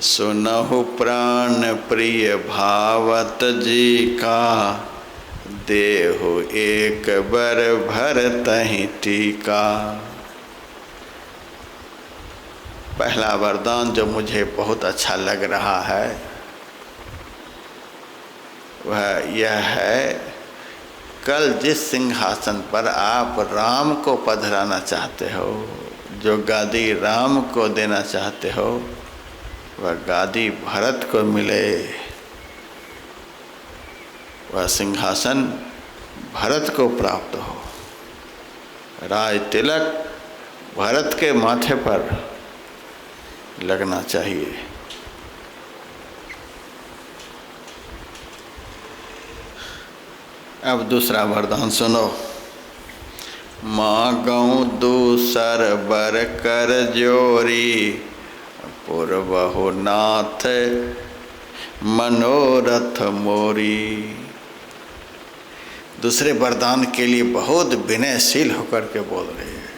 सुनहु प्राण प्रिय भावत जी का, देहु एक बर भर तहि टीका। पहला वरदान जो मुझे बहुत अच्छा लग रहा है वह यह है, कल जिस सिंहासन पर आप राम को पधराना चाहते हो, जो गादी राम को देना चाहते हो, वह गादी भरत को मिले, वह सिंहासन भरत को प्राप्त हो। राज तिलक भरत के माथे पर लगना चाहिए। अब दूसरा वरदान सुनो। मांगऊ दूसर बर कर जोरी, पुरबहु नाथ मनोरथ मोरी। दूसरे वरदान के लिए बहुत विनयशील होकर के बोल रही है,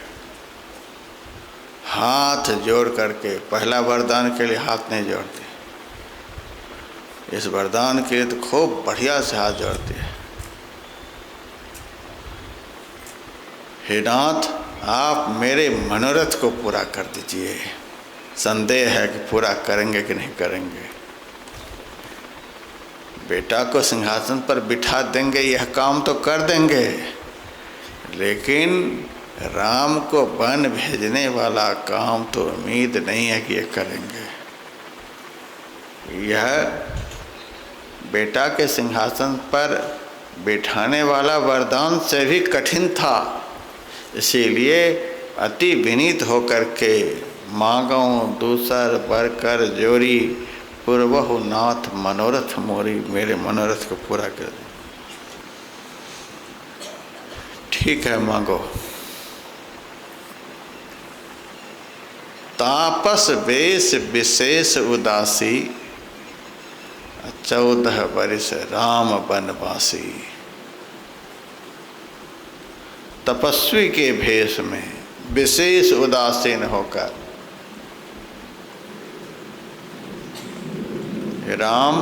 हाथ जोड़ करके। पहला वरदान के लिए हाथ नहीं जोड़ते, इस वरदान के लिए तो खूब बढ़िया से हाथ जोड़ते हैं। हे नाथ, आप मेरे मनोरथ को पूरा कर दीजिए। संदेह है कि पूरा करेंगे कि नहीं करेंगे। बेटा को सिंहासन पर बिठा देंगे, यह काम तो कर देंगे, लेकिन राम को वन भेजने वाला काम तो उम्मीद नहीं है कि ये करेंगे। यह बेटा के सिंहासन पर बिठाने वाला वरदान से भी कठिन था, इसीलिए अति विनीत होकर के मांगऊं दूसर बर कर जोरी, पूर्वहु नाथ मनोरथ मोरी। मेरे मनोरथ को पूरा कर दे। ठीक है, मांगो। तापस वेश विशेष उदासी, 14 वर्ष राम बनवासी। तपस्वी के भेष में विशेष उदासीन होकर राम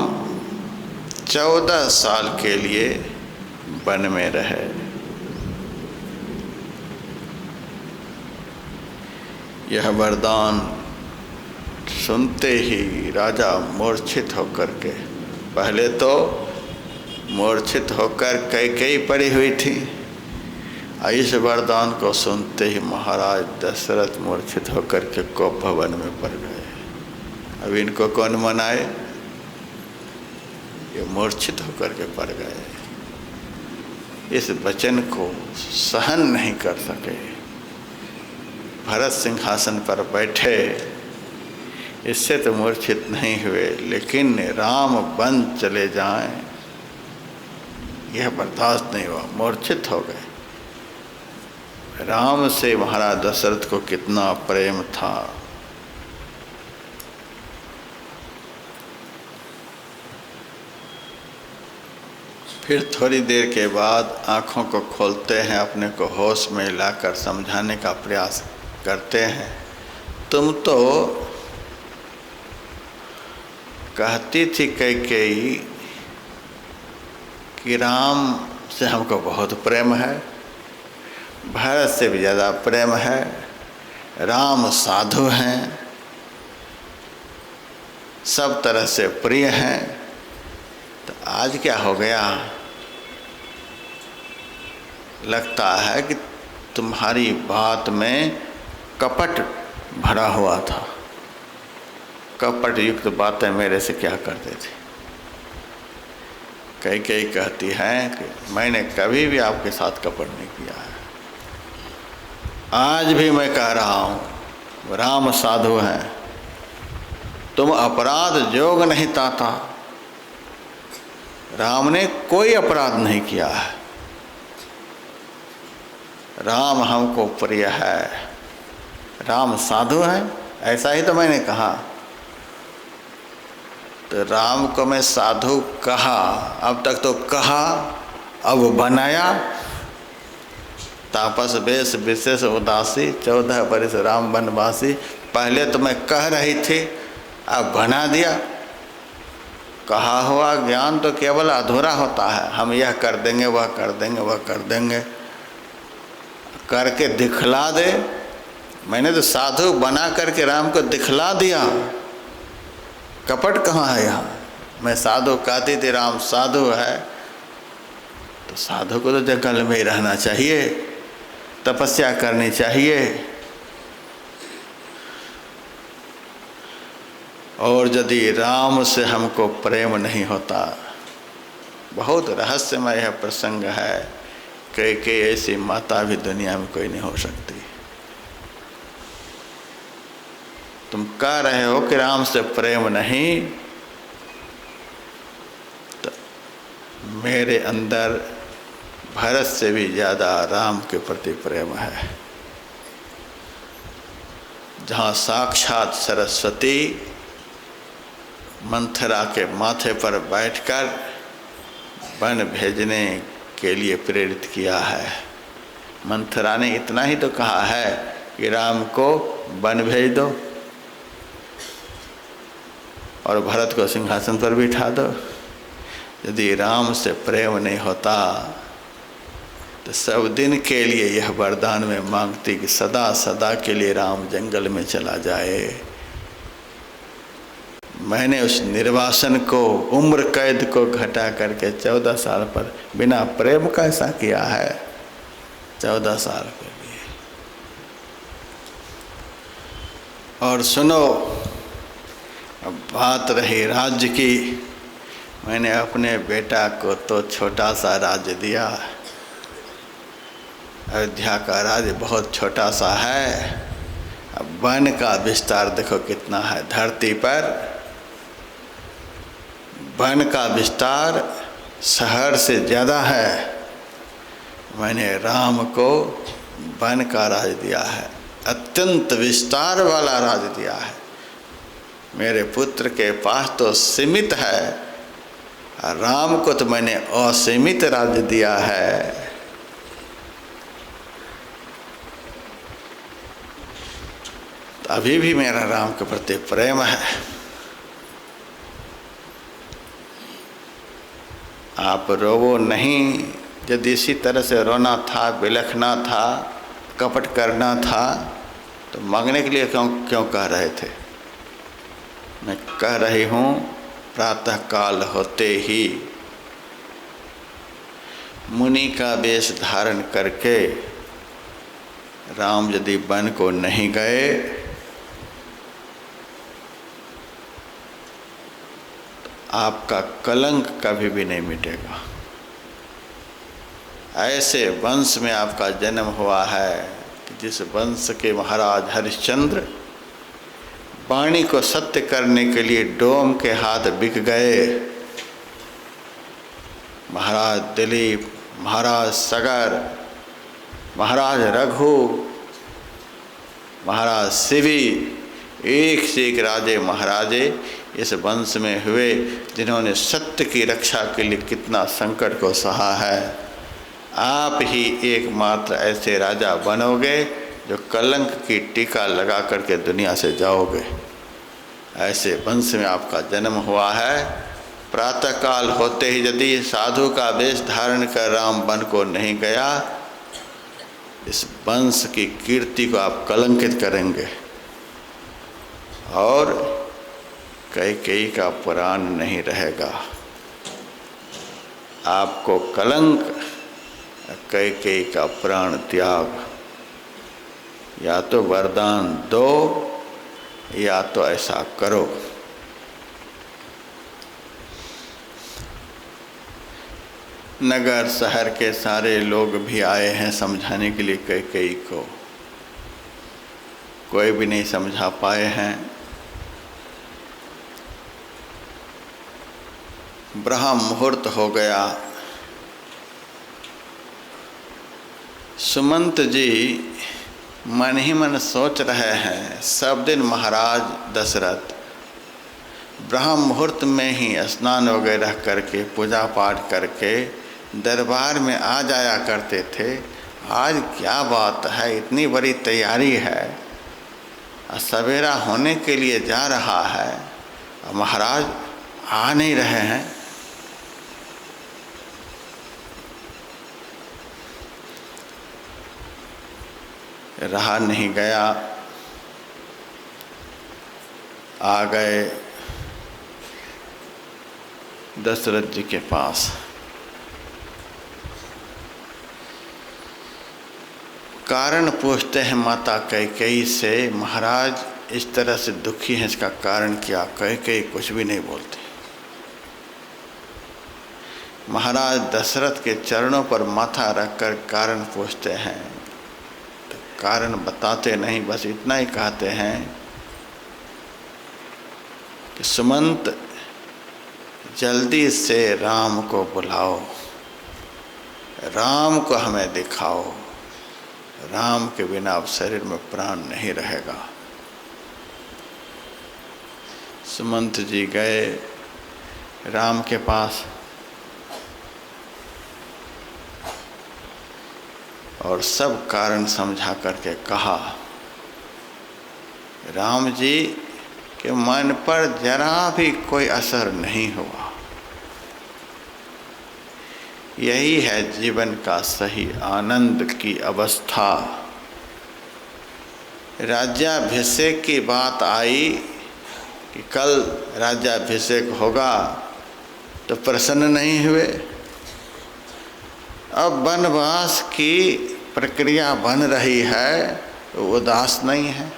14 साल के लिए वन में रहे। यह वरदान सुनते ही राजा मूर्छित होकर के, पहले तो मूर्छित होकर कैकेयी पड़ी हुई थी, इस वरदान को सुनते ही महाराज दशरथ मूर्छित होकर के कोप भवन में पड़ गए। अब इनको कौन मनाए, ये मूर्छित होकर के पड़ गए। इस वचन को सहन नहीं कर सके। भरत सिंहासन पर बैठे, इससे तो मूर्छित नहीं हुए, लेकिन राम वन चले जाएं यह बर्दाश्त नहीं हुआ, मूर्छित हो गए। राम से महाराज दशरथ को कितना प्रेम था। फिर थोड़ी देर के बाद आँखों को खोलते हैं, अपने को होश में लाकर समझाने का प्रयास करते हैं। तुम तो कहती थी कैकेयी कि राम से हमको बहुत प्रेम है, भरत से भी ज़्यादा प्रेम है, राम साधु हैं, सब तरह से प्रिय हैं, तो आज क्या हो गया? लगता है कि तुम्हारी बात में कपट भरा हुआ था। कपट युक्त बातें मेरे से क्या करते थे? कई कहती हैं कि मैंने कभी भी आपके साथ कपट नहीं किया है। आज भी मैं कह रहा हूँ, राम साधु हैं, तुम अपराध जोग नहीं ताता। राम ने कोई अपराध नहीं किया है। राम हमको प्रिय है, राम साधु है, ऐसा ही तो मैंने कहा। तो राम को मैं साधु कहा, अब तक तो कहा, अब बनाया। तापस वेश विशेष उदासी, 14 बरस राम वनवासी। पहले तो मैं कह रही थी, अब बना दिया। कहा हुआ ज्ञान तो केवल अधूरा होता है। हम यह कर देंगे, वह कर देंगे, वह कर देंगे, करके दिखला दे। मैंने तो साधु बना करके राम को दिखला दिया। कपट कहाँ है यहाँ? मैं साधु कहती थी, राम साधु है, तो साधु को तो जंगल में ही रहना चाहिए, तपस्या करनी चाहिए। और यदि राम से हमको प्रेम नहीं होता, बहुत रहस्यमय यह प्रसंग है, कि ऐसी माता भी दुनिया में कोई नहीं हो सकती। तुम कह रहे हो कि राम से प्रेम नहीं, तो मेरे अंदर भरत से भी ज़्यादा राम के प्रति प्रेम है। जहाँ साक्षात सरस्वती मंथरा के माथे पर बैठकर वन भेजने के लिए प्रेरित किया है। मंथरा ने इतना ही तो कहा है कि राम को वन भेज दो और भरत को सिंहासन पर बिठा दो। यदि राम से प्रेम नहीं होता तो सब दिन के लिए यह वरदान में मांगती कि सदा सदा के लिए राम जंगल में चला जाए। मैंने उस निर्वासन को, उम्र कैद को घटा करके 14 साल पर बिना प्रेम कैसा किया है? 14 साल के लिए। और सुनो, अब बात रही राज्य की। मैंने अपने बेटा को तो छोटा सा राज्य दिया। अयोध्या का राज्य बहुत छोटा सा है। अब वन का विस्तार देखो कितना है धरती पर। वन का विस्तार शहर से ज़्यादा है। मैंने राम को वन का राज दिया है, अत्यंत विस्तार वाला राज दिया है। मेरे पुत्र के पास तो सीमित है, और राम को तो मैंने असीमित राज्य दिया है। तो अभी भी मेरा राम के प्रति प्रेम है। आप रोवो नहीं। यदि इसी तरह से रोना था, बिलखना था, कपट करना था, तो मांगने के लिए क्यों कह रहे थे? मैं कह रही हूँ, प्रातः काल होते ही मुनि का वेश धारण करके राम यदि वन को नहीं गए तो आपका कलंक कभी भी नहीं मिटेगा। ऐसे वंश में आपका जन्म हुआ है कि जिस वंश के महाराज हरिश्चंद्र वाणी को सत्य करने के लिए डोम के हाथ बिक गए। महाराज दिलीप, महाराज सगर, महाराज रघु, महाराज शिवी, एक से एक राजे महाराजे इस वंश में हुए जिन्होंने सत्य की रक्षा के लिए कितना संकट को सहा है। आप ही एकमात्र ऐसे राजा बनोगे जो कलंक की टीका लगा करके दुनिया से जाओगे। ऐसे वंश में आपका जन्म हुआ है। प्रातःकाल होते ही यदि साधु का वेश धारण कर राम वन को नहीं गया, इस वंश की कीर्ति को आप कलंकित करेंगे और कैकेयी का प्राण नहीं रहेगा। आपको कलंक, कैकेयी का प्राण त्याग। या तो वरदान दो या तो ऐसा करो। नगर शहर के सारे लोग भी आए हैं समझाने के लिए कैकेयी को, कोई भी नहीं समझा पाए हैं। ब्रह्म मुहूर्त हो गया। सुमंत जी मन ही मन सोच रहे हैं, सब दिन महाराज दशरथ ब्रह्म मुहूर्त में ही स्नान वगैरह करके पूजा पाठ करके दरबार में आ जाया करते थे। आज क्या बात है, इतनी बड़ी तैयारी है, सवेरा होने के लिए जा रहा है, महाराज आ नहीं रहे हैं। रहा नहीं गया, आ गए दशरथ जी के पास। कारण पूछते हैं माता कैकेयी से, महाराज इस तरह से दुखी हैं, इसका कारण क्या? कैकेयी कुछ भी नहीं बोलती। महाराज दशरथ के चरणों पर माथा रखकर कारण पूछते हैं, तो कारण बताते नहीं, बस इतना ही कहते हैं कि सुमंत जल्दी से राम को बुलाओ, राम को हमें दिखाओ, राम के बिना अब शरीर में प्राण नहीं रहेगा। सुमंत जी गए राम के पास और सब कारण समझा करके कहा, राम जी के मन पर जरा भी कोई असर नहीं हुआ। यही है जीवन का सही आनंद की अवस्था। राज्याभिषेक की बात आई कि कल राज्याभिषेक होगा तो प्रसन्न नहीं हुए। अब वनवास की प्रक्रिया बन रही है तो उदास नहीं है।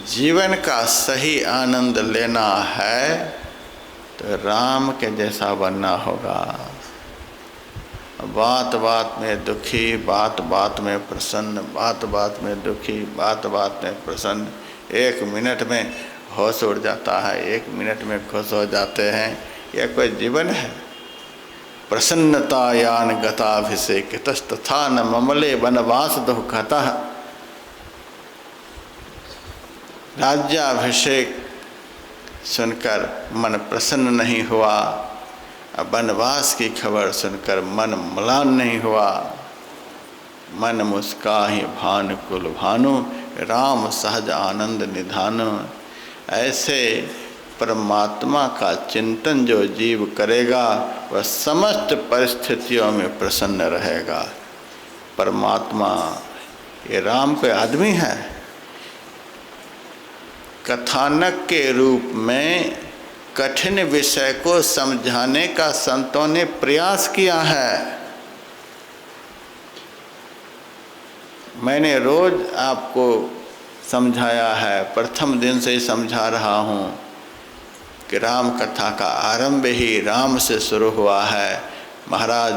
जीवन का सही आनंद लेना है तो राम के जैसा बनना होगा। बात बात में दुखी, बात बात में प्रसन्न, बात बात में दुखी, बात बात में प्रसन्न। 1 मिनट में होश उड़ जाता है, 1 मिनट में खुश हो जाते हैं। यह कोई जीवन है? प्रसन्नतायान गताभिषेक तस्तथा न ममले वनवास दुःखतः। राज्याभिषेक सुनकर मन प्रसन्न नहीं हुआ, वनवास की खबर सुनकर मन म्लान नहीं हुआ। मन मुस्काहि भानुकुल भानु, राम सहज आनंद निधानु। ऐसे परमात्मा का चिंतन जो जीव करेगा वह समस्त परिस्थितियों में प्रसन्न रहेगा। परमात्मा ये राम कोई आदमी है? कथानक के रूप में कठिन विषय को समझाने का संतों ने प्रयास किया है। मैंने रोज आपको समझाया है, प्रथम दिन से ही समझा रहा हूँ कि राम कथा का आरंभ ही राम से शुरू हुआ है। महाराज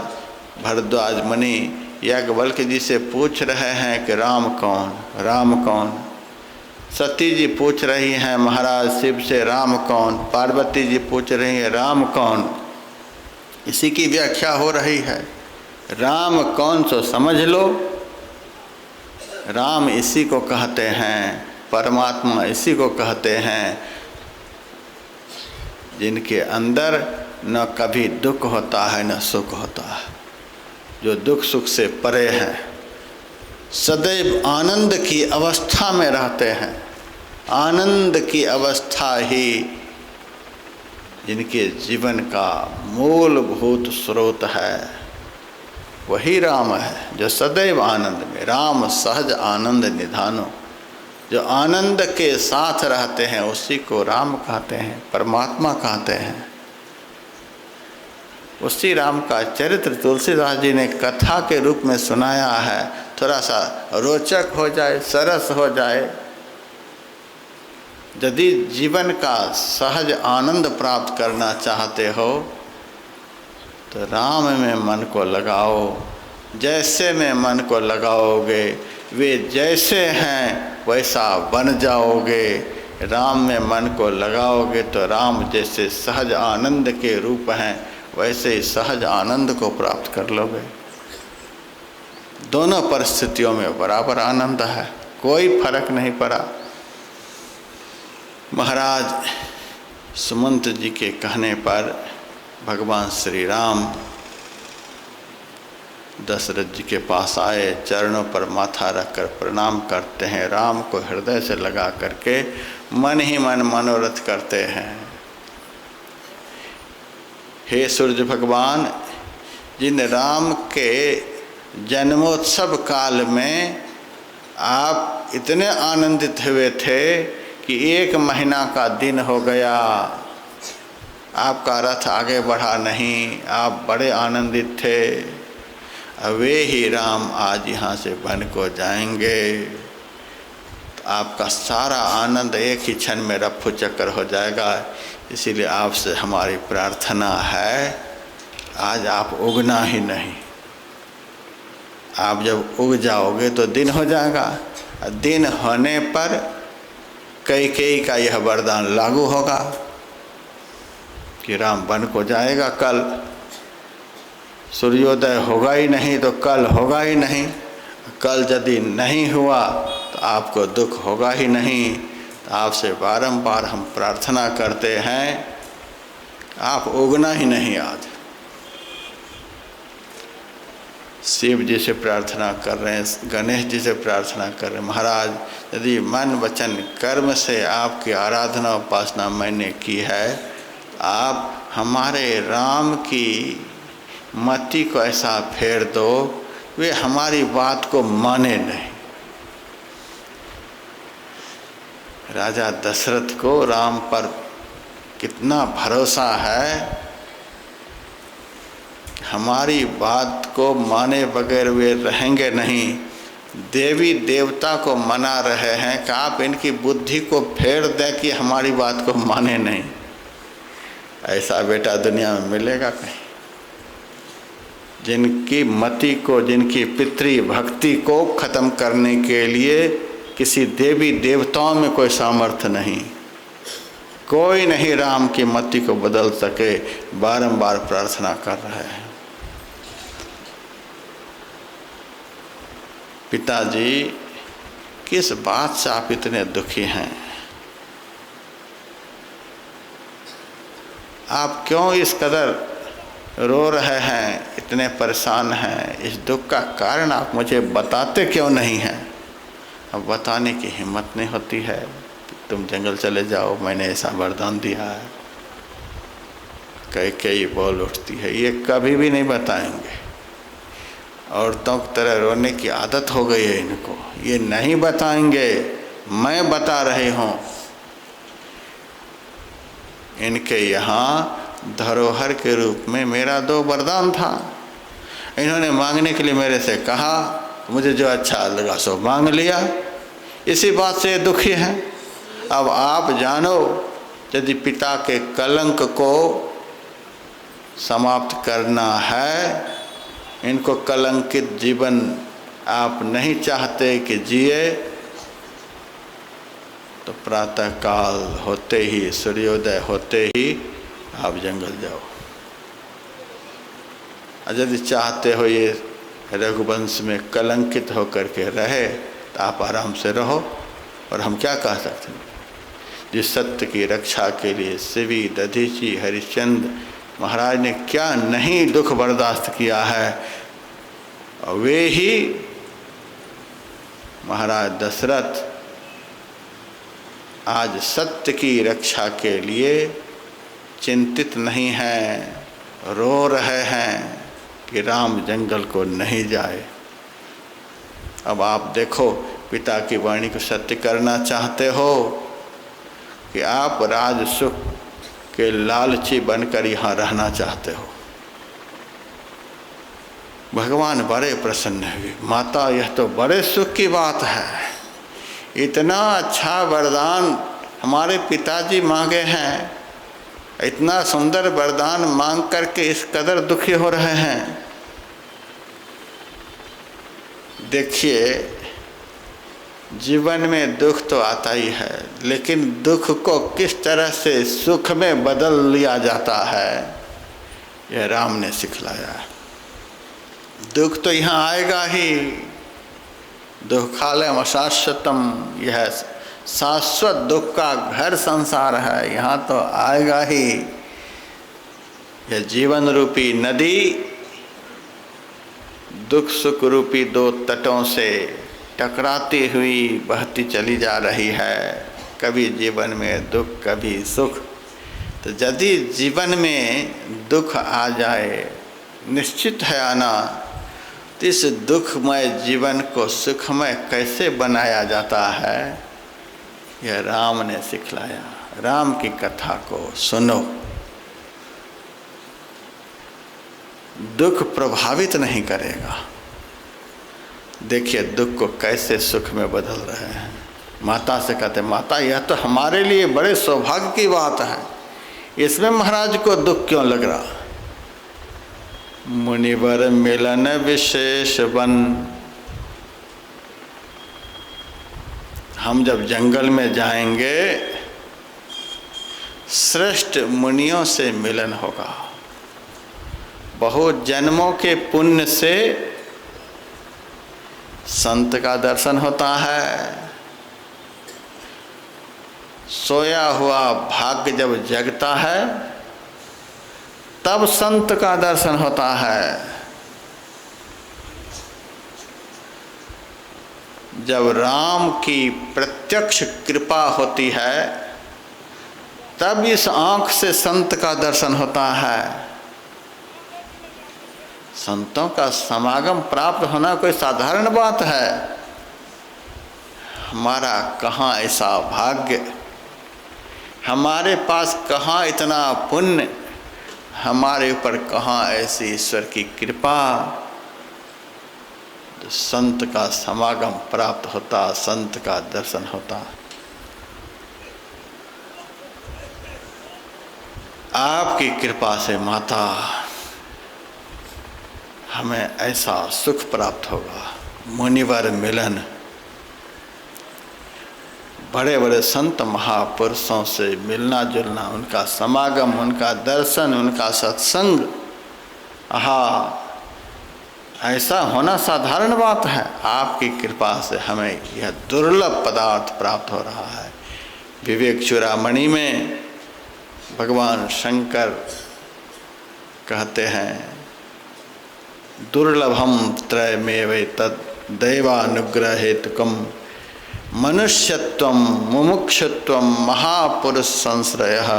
भरद्वाज मुनि याज्ञवल्क्य जी से पूछ रहे हैं कि राम कौन, राम कौन। सती जी पूछ रही हैं महाराज शिव से राम कौन। पार्वती जी पूछ रही हैं राम कौन। इसी की व्याख्या हो रही है। राम कौन सो समझ लो। राम इसी को कहते हैं, परमात्मा इसी को कहते हैं जिनके अंदर न कभी दुख होता है न सुख होता है, जो दुख सुख से परे हैं, सदैव आनंद की अवस्था में रहते हैं। आनंद की अवस्था ही जिनके जीवन का मूलभूत स्रोत है, वही राम है जो सदैव आनंद में। राम सहज आनंद निधानो, जो आनंद के साथ रहते हैं उसी को राम कहते हैं, परमात्मा कहते हैं। उसी राम का चरित्र तुलसीदास जी ने कथा के रूप में सुनाया है। थोड़ा सा रोचक हो जाए, सरस हो जाए। यदि जीवन का सहज आनंद प्राप्त करना चाहते हो तो राम में मन को लगाओ। जैसे में मन को लगाओगे वे जैसे हैं वैसा बन जाओगे। राम में मन को लगाओगे तो राम जैसे सहज आनंद के रूप हैं वैसे ही सहज आनंद को प्राप्त कर लोगे। दोनों परिस्थितियों में बराबर आनंद है, कोई फर्क नहीं पड़ा। महाराज सुमंत जी के कहने पर भगवान श्री राम दशरथ जी के पास आए, चरणों पर माथा रखकर प्रणाम करते हैं। राम को हृदय से लगा करके मन ही मन मनोरथ करते हैं। हे सूर्य भगवान, जिन राम के जन्मोत्सव काल में आप इतने आनंदित हुए थे कि 1 महीना का दिन हो गया, आपका रथ आगे बढ़ा नहीं, आप बड़े आनंदित थे। वे ही राम आज यहाँ से बन को जाएंगे तो आपका सारा आनंद एक ही क्षण में रफ्फू चक्कर हो जाएगा। इसीलिए आपसे हमारी प्रार्थना है, आज आप उगना ही नहीं। आप जब उग जाओगे तो दिन हो जाएगा। दिन होने पर कैकेयी का यह वरदान लागू होगा कि राम वन को जाएगा। कल सूर्योदय होगा ही नहीं तो कल होगा ही नहीं। कल यदि नहीं हुआ तो आपको दुख होगा ही नहीं। तो आपसे बारंबार हम प्रार्थना करते हैं, आप उगना ही नहीं। आज शिव जी से प्रार्थना कर रहे हैं, गणेश जी से प्रार्थना कर रहे हैं, महाराज यदि मन वचन कर्म से आपकी आराधना उपासना मैंने की है, आप हमारे राम की मति को ऐसा फेर दो वे हमारी बात को माने नहीं। राजा दशरथ को राम पर कितना भरोसा है, हमारी बात को माने बगैर वे रहेंगे नहीं। देवी देवता को मना रहे हैं कि आप इनकी बुद्धि को फेर दें कि हमारी बात को माने नहीं। ऐसा बेटा दुनिया में मिलेगा कहीं? जिनकी मति को, जिनकी पितृ भक्ति को खत्म करने के लिए किसी देवी देवताओं में कोई सामर्थ्य नहीं, कोई नहीं राम की मति को बदल सके। बारंबार प्रार्थना कर रहे हैं। पिताजी, किस बात से आप इतने दुखी हैं? आप क्यों इस कदर रो रहे हैं, इतने परेशान हैं? इस दुख का कारण आप मुझे बताते क्यों नहीं हैं? अब बताने की हिम्मत नहीं होती है। तुम जंगल चले जाओ, मैंने ऐसा वरदान दिया है। कैकेयी बोल उठती है, ये कभी भी नहीं बताएंगे। औरतों की तरह रोने की आदत हो गई है इनको, ये नहीं बताएंगे, मैं बता रही हूँ। इनके यहाँ धरोहर के रूप में मेरा 2 वरदान था। इन्होंने मांगने के लिए मेरे से कहा, मुझे जो अच्छा लगा सो मांग लिया। इसी बात से दुखी हैं। अब आप जानो, यदि पिता के कलंक को समाप्त करना है, इनको कलंकित जीवन आप नहीं चाहते कि जिए, तो प्रातः काल होते ही, सूर्योदय होते ही आप जंगल जाओ। और यदि चाहते हो ये रघुवंश में कलंकित होकर के रहे तो आप आराम से रहो। और हम क्या कह सकते हैं? जिस सत्य की रक्षा के लिए शिवी, दधीची, हरिश्चंद्र महाराज ने क्या नहीं दुख बर्दाश्त किया है, और वे ही महाराज दशरथ आज सत्य की रक्षा के लिए चिंतित नहीं हैं, रो रहे हैं कि राम जंगल को नहीं जाए। अब आप देखो, पिता की वाणी को सत्य करना चाहते हो कि आप राज सुख के लालची बनकर यहाँ रहना चाहते हो। भगवान बड़े प्रसन्न हुए। माता, यह तो बड़े सुख की बात है, इतना अच्छा वरदान हमारे पिताजी मांगे हैं, इतना सुंदर वरदान मांग करके इस कदर दुखी हो रहे हैं। देखिए, जीवन में दुख तो आता ही है, लेकिन दुख को किस तरह से सुख में बदल लिया जाता है, यह राम ने सिखलाया। दुख तो यहाँ आएगा ही, दुखालयम अशाश्वतम, यह शाश्वत दुख का घर संसार है, यहाँ तो आएगा ही। यह जीवन रूपी नदी दुख सुख रूपी दो तटों से टकराती हुई बहती चली जा रही है, कभी जीवन में दुख कभी सुख। तो यदि जीवन में दुख आ जाए, निश्चित है आना, तो इस दुखमय जीवन को सुखमय कैसे बनाया जाता है, यह राम ने सिखलाया। राम की कथा को सुनो, दुख प्रभावित नहीं करेगा। देखिए दुख को कैसे सुख में बदल रहे हैं। माता से कहते, माता यह तो हमारे लिए बड़े सौभाग्य की बात है, इसमें महाराज को दुख क्यों लग रहा? मुनिवर मिलन विशेष वन, हम जब जंगल में जाएंगे श्रेष्ठ मुनियों से मिलन होगा। बहुत जन्मों के पुण्य से संत का दर्शन होता है। सोया हुआ भाग्य जब जगता है तब संत का दर्शन होता है। जब राम की प्रत्यक्ष कृपा होती है तब इस आँख से संत का दर्शन होता है। संतों का समागम प्राप्त होना कोई साधारण बात है। हमारा कहाँ ऐसा भाग्य, हमारे पास कहाँ इतना पुण्य, हमारे ऊपर कहाँ ऐसी ईश्वर की कृपा, तो संत का समागम प्राप्त होता, संत का दर्शन होता। आपकी कृपा से माता हमें ऐसा सुख प्राप्त होगा। मुनिवर मिलन, बड़े बड़े संत महापुरुषों से मिलना जुलना, उनका समागम, उनका दर्शन, उनका सत्संग, आहा, ऐसा होना साधारण बात है। आपकी कृपा से हमें यह दुर्लभ पदार्थ प्राप्त हो रहा है। विवेक चूड़ामणि में भगवान शंकर कहते हैं, दुर्लभम त्रयमेव तत् दैवानुग्रहेतुकम मनुष्यत्वम मुमुक्षुत्वम महापुरुष संश्रयः।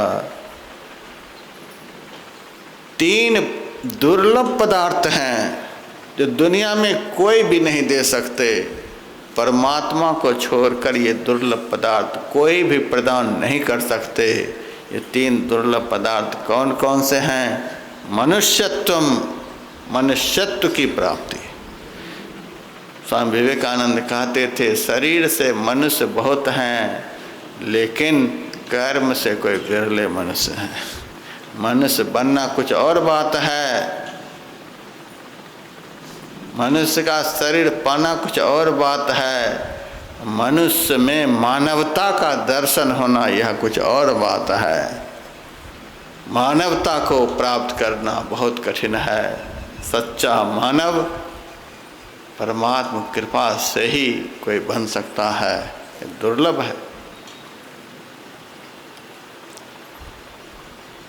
3 दुर्लभ पदार्थ हैं जो दुनिया में कोई भी नहीं दे सकते। परमात्मा को छोड़कर ये दुर्लभ पदार्थ कोई भी प्रदान नहीं कर सकते। ये 3 दुर्लभ पदार्थ कौन कौन से हैं? मनुष्यत्वम, मनुष्यत्व की प्राप्ति। स्वामी विवेकानंद कहते थे, शरीर से मनुष्य बहुत हैं, लेकिन कर्म से कोई विरले मनुष्य हैं। मनुष्य बनना कुछ और बात है, मनुष्य का शरीर पाना कुछ और बात है, मनुष्य में मानवता का दर्शन होना यह कुछ और बात है। मानवता को प्राप्त करना बहुत कठिन है। सच्चा मानव परमात्मा कृपा से ही कोई बन सकता है, ये दुर्लभ है।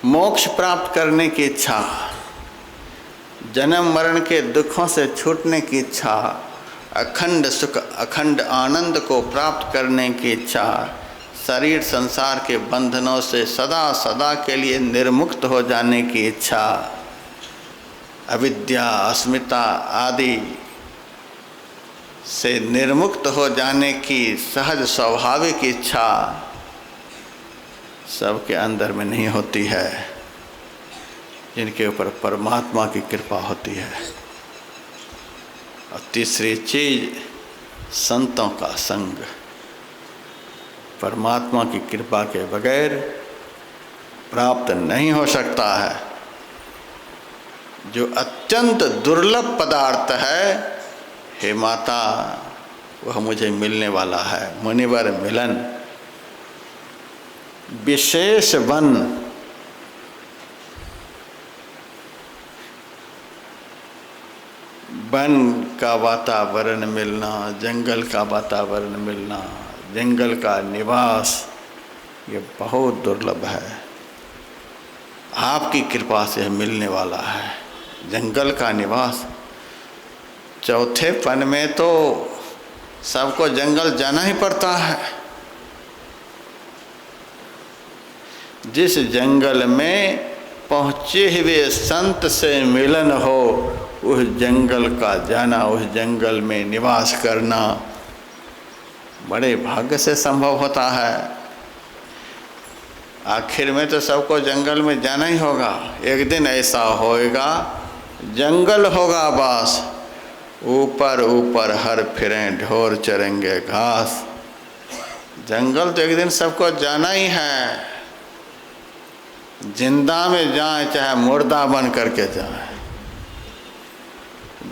मोक्ष प्राप्त करने की इच्छा, जन्म मरण के दुखों से छूटने की इच्छा, अखंड सुख अखंड आनंद को प्राप्त करने की इच्छा, शरीर संसार के बंधनों से सदा सदा के लिए निर्मुक्त हो जाने की इच्छा, अविद्या अस्मिता आदि से निर्मुक्त हो जाने की सहज स्वाभाविक इच्छा सबके अंदर में नहीं होती है, जिनके ऊपर परमात्मा की कृपा होती है। और तीसरी चीज संतों का संग, परमात्मा की कृपा के बगैर प्राप्त नहीं हो सकता है। जो अत्यंत दुर्लभ पदार्थ है, हे माता, वह मुझे मिलने वाला है। मुनिवर मिलन विशेष वन, वन का वातावरण मिलना, जंगल का वातावरण मिलना, जंगल का निवास, ये बहुत दुर्लभ है। आपकी कृपा से मिलने वाला है जंगल का निवास। चौथे पन में तो सबको जंगल जाना ही पड़ता है। जिस जंगल में पहुँचे हुए संत से मिलन हो, उस जंगल का जाना, उस जंगल में निवास करना बड़े भाग्य से संभव होता है। आखिर में तो सबको जंगल में जाना ही होगा। एक दिन ऐसा होएगा, जंगल होगा बस, ऊपर ऊपर हर फिरें ढोर चरेंगे घास। जंगल तो एक दिन सबको जाना ही है। जिंदा में जाए चाहे मुर्दा बन करके जाए,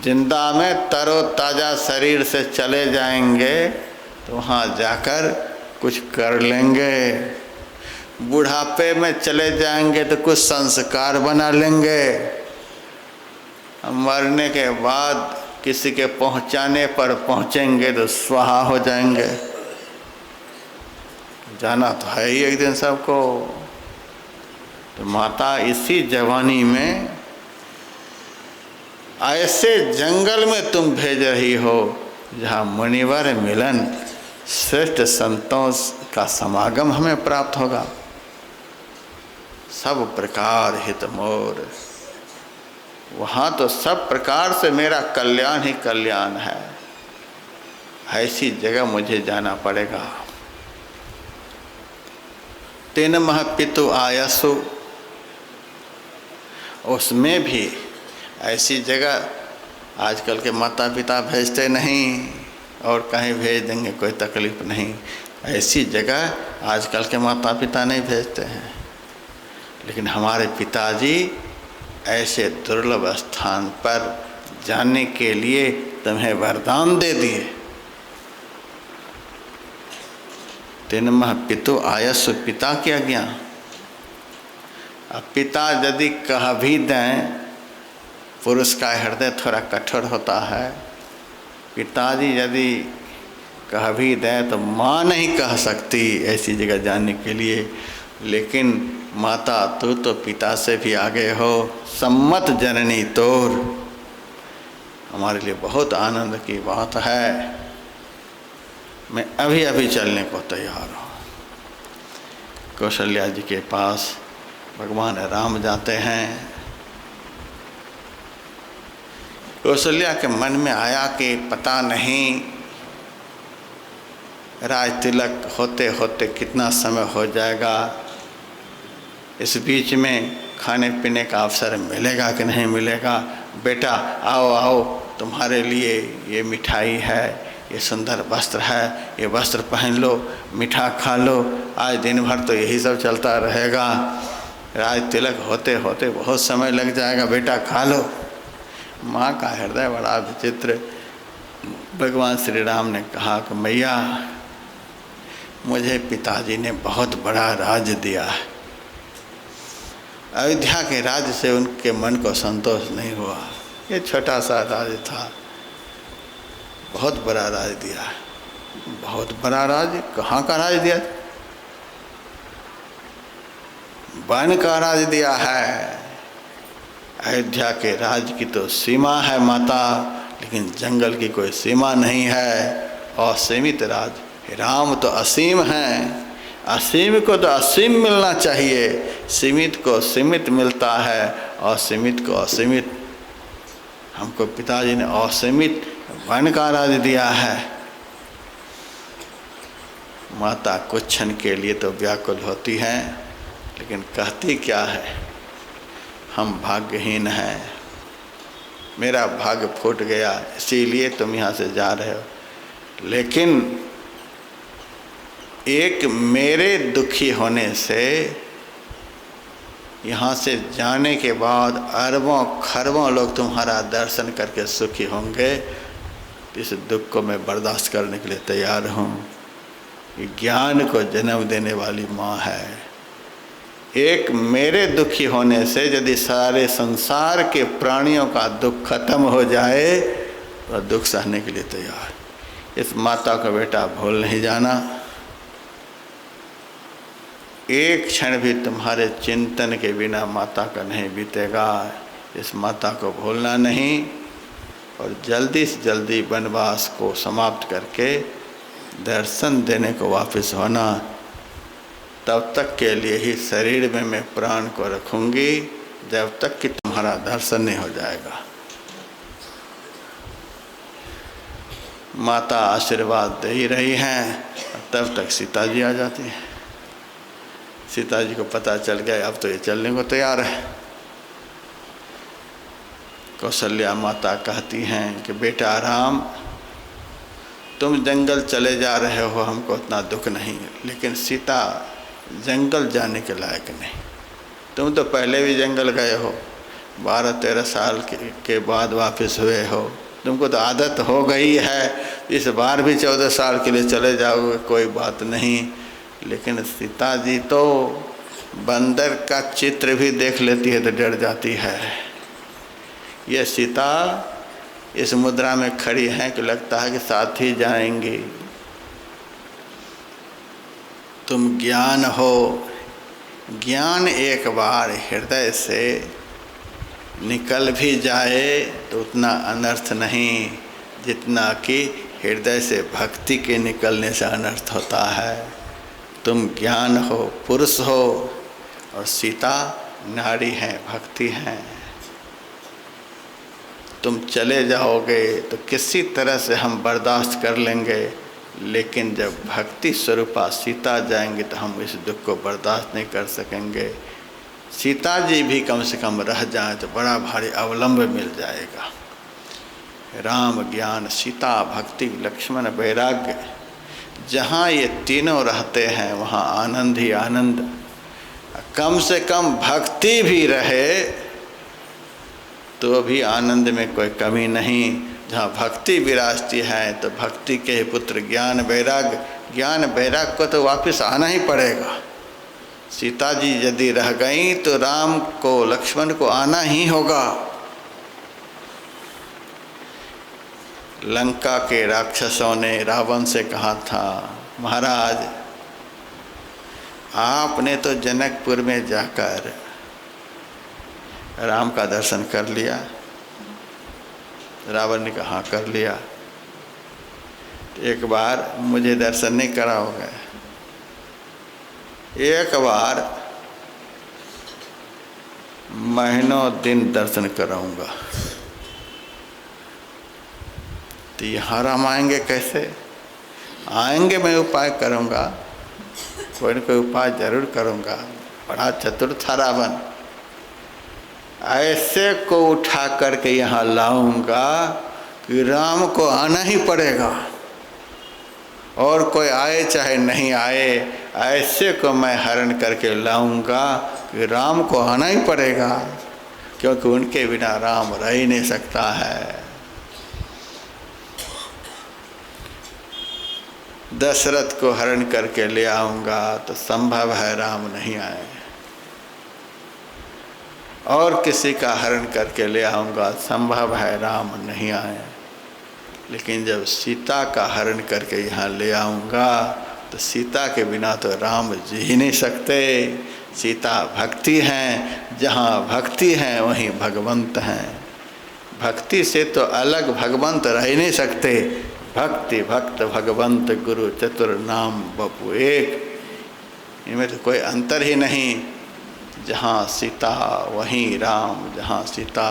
जिंदा में तरोताज़ा शरीर से चले जाएंगे तो वहाँ जाकर कुछ कर लेंगे। बुढ़ापे में चले जाएंगे तो कुछ संस्कार बना लेंगे। मरने के बाद किसी के पहुँचाने पर पहुँचेंगे तो स्वाहा हो जाएंगे। जाना तो है ही एक दिन सबको। तो माता, इसी जवानी में ऐसे जंगल में तुम भेज रही हो जहाँ मुनिवर मिलन, श्रेष्ठ संतों का समागम हमें प्राप्त होगा। सब प्रकार हित मोर, वहाँ तो सब प्रकार से मेरा कल्याण ही कल्याण है। ऐसी जगह मुझे जाना पड़ेगा। तेन मह पितु आयसु, उसमें भी ऐसी जगह आजकल के माता पिता भेजते नहीं, और कहीं भेज देंगे कोई तकलीफ नहीं। ऐसी जगह आजकल के माता पिता नहीं भेजते हैं। लेकिन हमारे पिताजी ऐसे दुर्लभ स्थान पर जाने के लिए तुम्हें वरदान दे दिए। तेनमः पितु आयस्सु, पिता की आज्ञा। अब पिता यदि कह भी दें, पुरुष का हृदय थोड़ा कठोर होता है। पिताजी यदि कह भी दें तो माँ नहीं कह सकती ऐसी जगह जाने के लिए। लेकिन माता, तू तो पिता से भी आगे हो। सम्मत जननी तोर, हमारे लिए बहुत आनंद की बात है। मैं अभी अभी चलने को तैयार हूँ। कौशल्या जी के पास भगवान राम जाते हैं। कौशल्या के मन में आया कि पता नहीं राज तिलक होते होते कितना समय हो जाएगा। इस बीच में खाने पीने का अवसर मिलेगा कि नहीं मिलेगा। बेटा आओ आओ, तुम्हारे लिए ये मिठाई है, ये सुंदर वस्त्र है, ये वस्त्र पहन लो, मीठा खा लो। आज दिन भर तो यही सब चलता रहेगा। राज तिलक होते होते बहुत समय लग जाएगा, बेटा खा लो। माँ का हृदय बड़ा विचित्र। भगवान श्री राम ने कहा कि मैया, मुझे पिताजी ने बहुत बड़ा राज्य दिया है। अयोध्या के राज्य से उनके मन को संतोष नहीं हुआ। ये छोटा सा राज्य था, बहुत बड़ा राज दिया है। बहुत बड़ा राज, कहाँ का राज दिया? वन का राज दिया है। अयोध्या के राज की तो सीमा है माता, लेकिन जंगल की कोई सीमा नहीं है। असीमित राज, राम तो असीम हैं। असीम को तो असीम मिलना चाहिए, सीमित को सीमित मिलता है, असीमित को असीमित। हमको पिताजी ने असीमित वन का राज दिया है। माता कुछ क्षण के लिए तो व्याकुल होती हैं, लेकिन कहती क्या है? हम भाग्यहीन हैं, मेरा भाग्य फूट गया, इसीलिए तुम यहाँ से जा रहे हो। लेकिन एक मेरे दुखी होने से यहाँ से जाने के बाद अरबों खरबों लोग तुम्हारा दर्शन करके सुखी होंगे। इस दुख को मैं बर्दाश्त करने के लिए तैयार हूँ। ये ज्ञान को जन्म देने वाली माँ है। एक मेरे दुखी होने से यदि सारे संसार के प्राणियों का दुख खत्म हो जाए तो दुख सहने के लिए तैयार। इस माता का बेटा भूल नहीं जाना। एक क्षण भी तुम्हारे चिंतन के बिना माता का नहीं बीतेगा। इस माता को भूलना नहीं और जल्दी से जल्दी वनवास को समाप्त करके दर्शन देने को वापस होना। तब तक के लिए ही शरीर में मैं प्राण को रखूँगी जब तक कि तुम्हारा दर्शन नहीं हो जाएगा। माता आशीर्वाद दे ही रही हैं, तब तक सीता जी आ जाती हैं। सीता जी को पता चल गया अब तो ये चलने को तैयार है। कौशल्या माता कहती हैं कि बेटा राम, तुम जंगल चले जा रहे हो, हमको उतना दुख नहीं, लेकिन सीता जंगल जाने के लायक नहीं। तुम तो पहले भी जंगल गए हो, 12-13 साल के बाद वापस हुए हो, तुमको तो आदत हो गई है। इस बार भी 14 साल के लिए चले जाओगे, कोई बात नहीं। लेकिन सीता जी तो बंदर का चित्र भी देख लेती है तो डर जाती है। ये सीता इस मुद्रा में खड़ी हैं कि लगता है कि साथ ही जाएंगी। तुम ज्ञान हो, ज्ञान एक बार हृदय से निकल भी जाए तो उतना अनर्थ नहीं जितना कि हृदय से भक्ति के निकलने से अनर्थ होता है। तुम ज्ञान हो, पुरुष हो, और सीता नारी हैं, भक्ति हैं। तुम चले जाओगे तो किसी तरह से हम बर्दाश्त कर लेंगे, लेकिन जब भक्ति स्वरूपा सीता जाएंगे तो हम इस दुख को बर्दाश्त नहीं कर सकेंगे। सीता जी भी कम से कम रह जाएं तो बड़ा भारी अवलंब मिल जाएगा। राम, ज्ञान, सीता, भक्ति, लक्ष्मण, वैराग्य, जहाँ ये तीनों रहते हैं वहाँ आनंद ही आनंद। कम से कम भक्ति भी रहे तो भी आनंद में कोई कमी नहीं। जहाँ भक्ति विराजती है तो भक्ति के पुत्र ज्ञान वैराग्य, ज्ञान वैराग्य को तो वापस आना ही पड़ेगा। सीता जी यदि रह गई तो राम को, लक्ष्मण को आना ही होगा। लंका के राक्षसों ने रावण से कहा था, महाराज आपने तो जनकपुर में जाकर राम का दर्शन कर लिया। रावण ने कहा कर लिया, एक बार मुझे दर्शन नहीं कराओगे? एक बार महीनों दिन दर्शन कराऊंगा। तो यहाँ राम आएंगे कैसे? आएंगे, मैं उपाय करूँगा, कोई न कोई उपाय जरूर करूँगा। बड़ा चतुर था रावण। ऐसे को उठा करके यहाँ लाऊंगा कि राम को आना ही पड़ेगा, और कोई आए चाहे नहीं आए, ऐसे को मैं हरण करके लाऊंगा कि राम को आना ही पड़ेगा, क्योंकि उनके बिना राम रह ही नहीं सकता है। दशरथ को हरण करके ले आऊंगा तो संभव है राम नहीं आए। और किसी का हरण करके ले आऊँगा, संभव है राम नहीं आए। लेकिन जब सीता का हरण करके यहाँ ले आऊँगा तो सीता के बिना तो राम जी ही नहीं सकते। सीता भक्ति हैं, जहाँ भक्ति है वहीं भगवंत हैं। भक्ति से तो अलग भगवंत रह ही नहीं सकते। भक्ति भक्त भगवंत गुरु चतुर नाम बपु एक, इनमें तो कोई अंतर ही नहीं। जहाँ सीता वहीं राम, जहाँ सीता,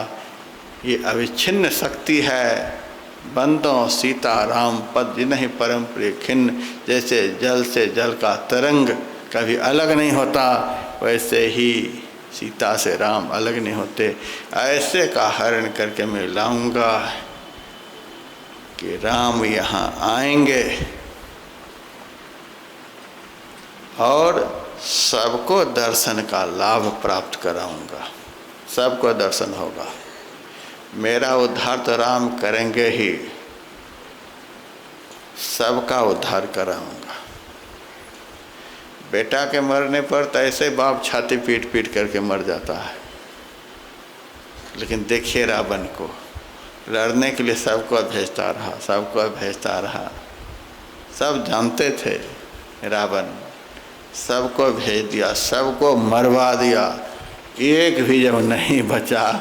ये अविच्छिन्न शक्ति है। बंदों सीता राम पद जिन्हीं परम प्रिय खिन्न। जैसे जल से जल का तरंग कभी अलग नहीं होता, वैसे ही सीता से राम अलग नहीं होते। ऐसे का हरण करके मैं लाऊंगा कि राम यहाँ आएंगे और सबको दर्शन का लाभ प्राप्त कराऊंगा। सबको दर्शन होगा। मेरा उद्धार तो राम करेंगे ही, सबका उद्धार कराऊंगा। बेटा के मरने पर तो ऐसे बाप छाती पीट पीट करके मर जाता है, लेकिन देखिए रावण को लड़ने के लिए सबको भेजता रहा, सबको भेजता रहा। सब जानते थे रावण, सबको भेज दिया, सबको मरवा दिया। एक भी जब नहीं बचा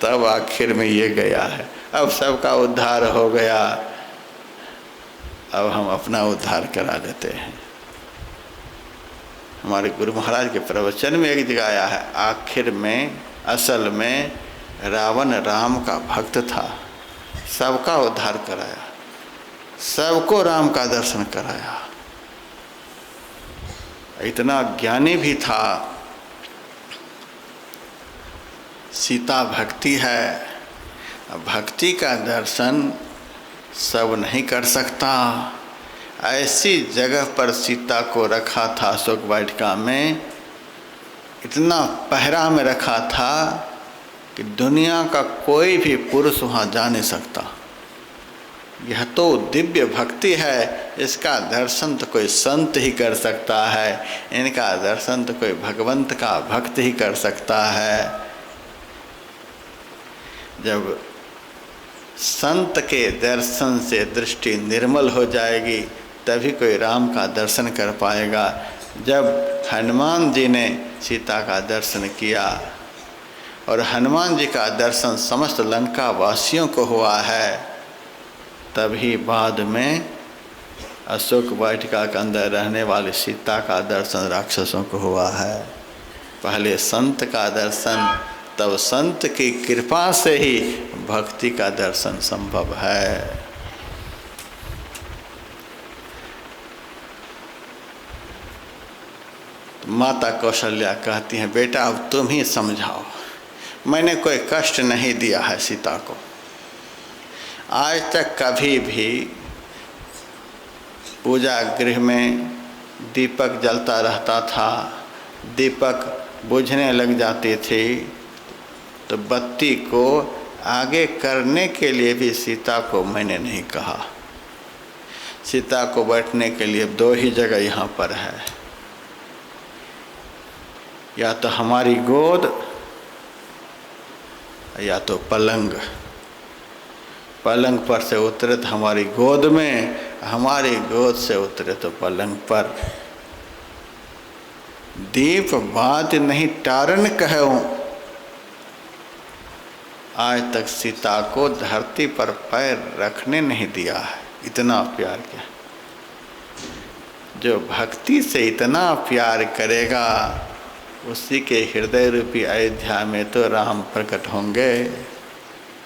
तब आखिर में ये गया है। अब सबका उद्धार हो गया, अब हम अपना उद्धार करा लेते हैं। हमारे गुरु महाराज के प्रवचन में एक जगह आया है, आखिर में असल में रावण राम का भक्त था, सबका उद्धार कराया, सबको राम का दर्शन कराया। इतना ज्ञानी भी था। सीता भक्ति है, भक्ति का दर्शन सब नहीं कर सकता। ऐसी जगह पर सीता को रखा था अशोक वाटिका में, इतना पहरा में रखा था कि दुनिया का कोई भी पुरुष वहाँ जा नहीं सकता। यह तो दिव्य भक्ति है, इसका दर्शन तो कोई संत ही कर सकता है, इनका दर्शन तो कोई भगवंत का भक्त ही कर सकता है। जब संत के दर्शन से दृष्टि निर्मल हो जाएगी तभी कोई राम का दर्शन कर पाएगा। जब हनुमान जी ने सीता का दर्शन किया और हनुमान जी का दर्शन समस्त लंका वासियों को हुआ है, तभी बाद में अशोक वाटिका के अंदर रहने वाली सीता का दर्शन राक्षसों को हुआ है। पहले संत का दर्शन, तब संत की कृपा से ही भक्ति का दर्शन संभव है। माता कौशल्या कहती हैं, बेटा अब तुम ही समझाओ, मैंने कोई कष्ट नहीं दिया है सीता को। आज तक कभी भी पूजा गृह में दीपक जलता रहता था, दीपक बुझने लग जाती थी, तो बत्ती को आगे करने के लिए भी सीता को मैंने नहीं कहा। सीता को बैठने के लिए दो ही जगह यहाँ पर है, या तो हमारी गोद या तो पलंग। पलंग पर से उतरे तो हमारी गोद में, हमारी गोद से उतरे तो पलंग पर। दीप बात नहीं टारन कहूँ, आज तक सीता को धरती पर पैर रखने नहीं दिया है, इतना प्यार किया। जो भक्ति से इतना प्यार करेगा उसी के हृदय रूपी अयोध्या में तो राम प्रकट होंगे।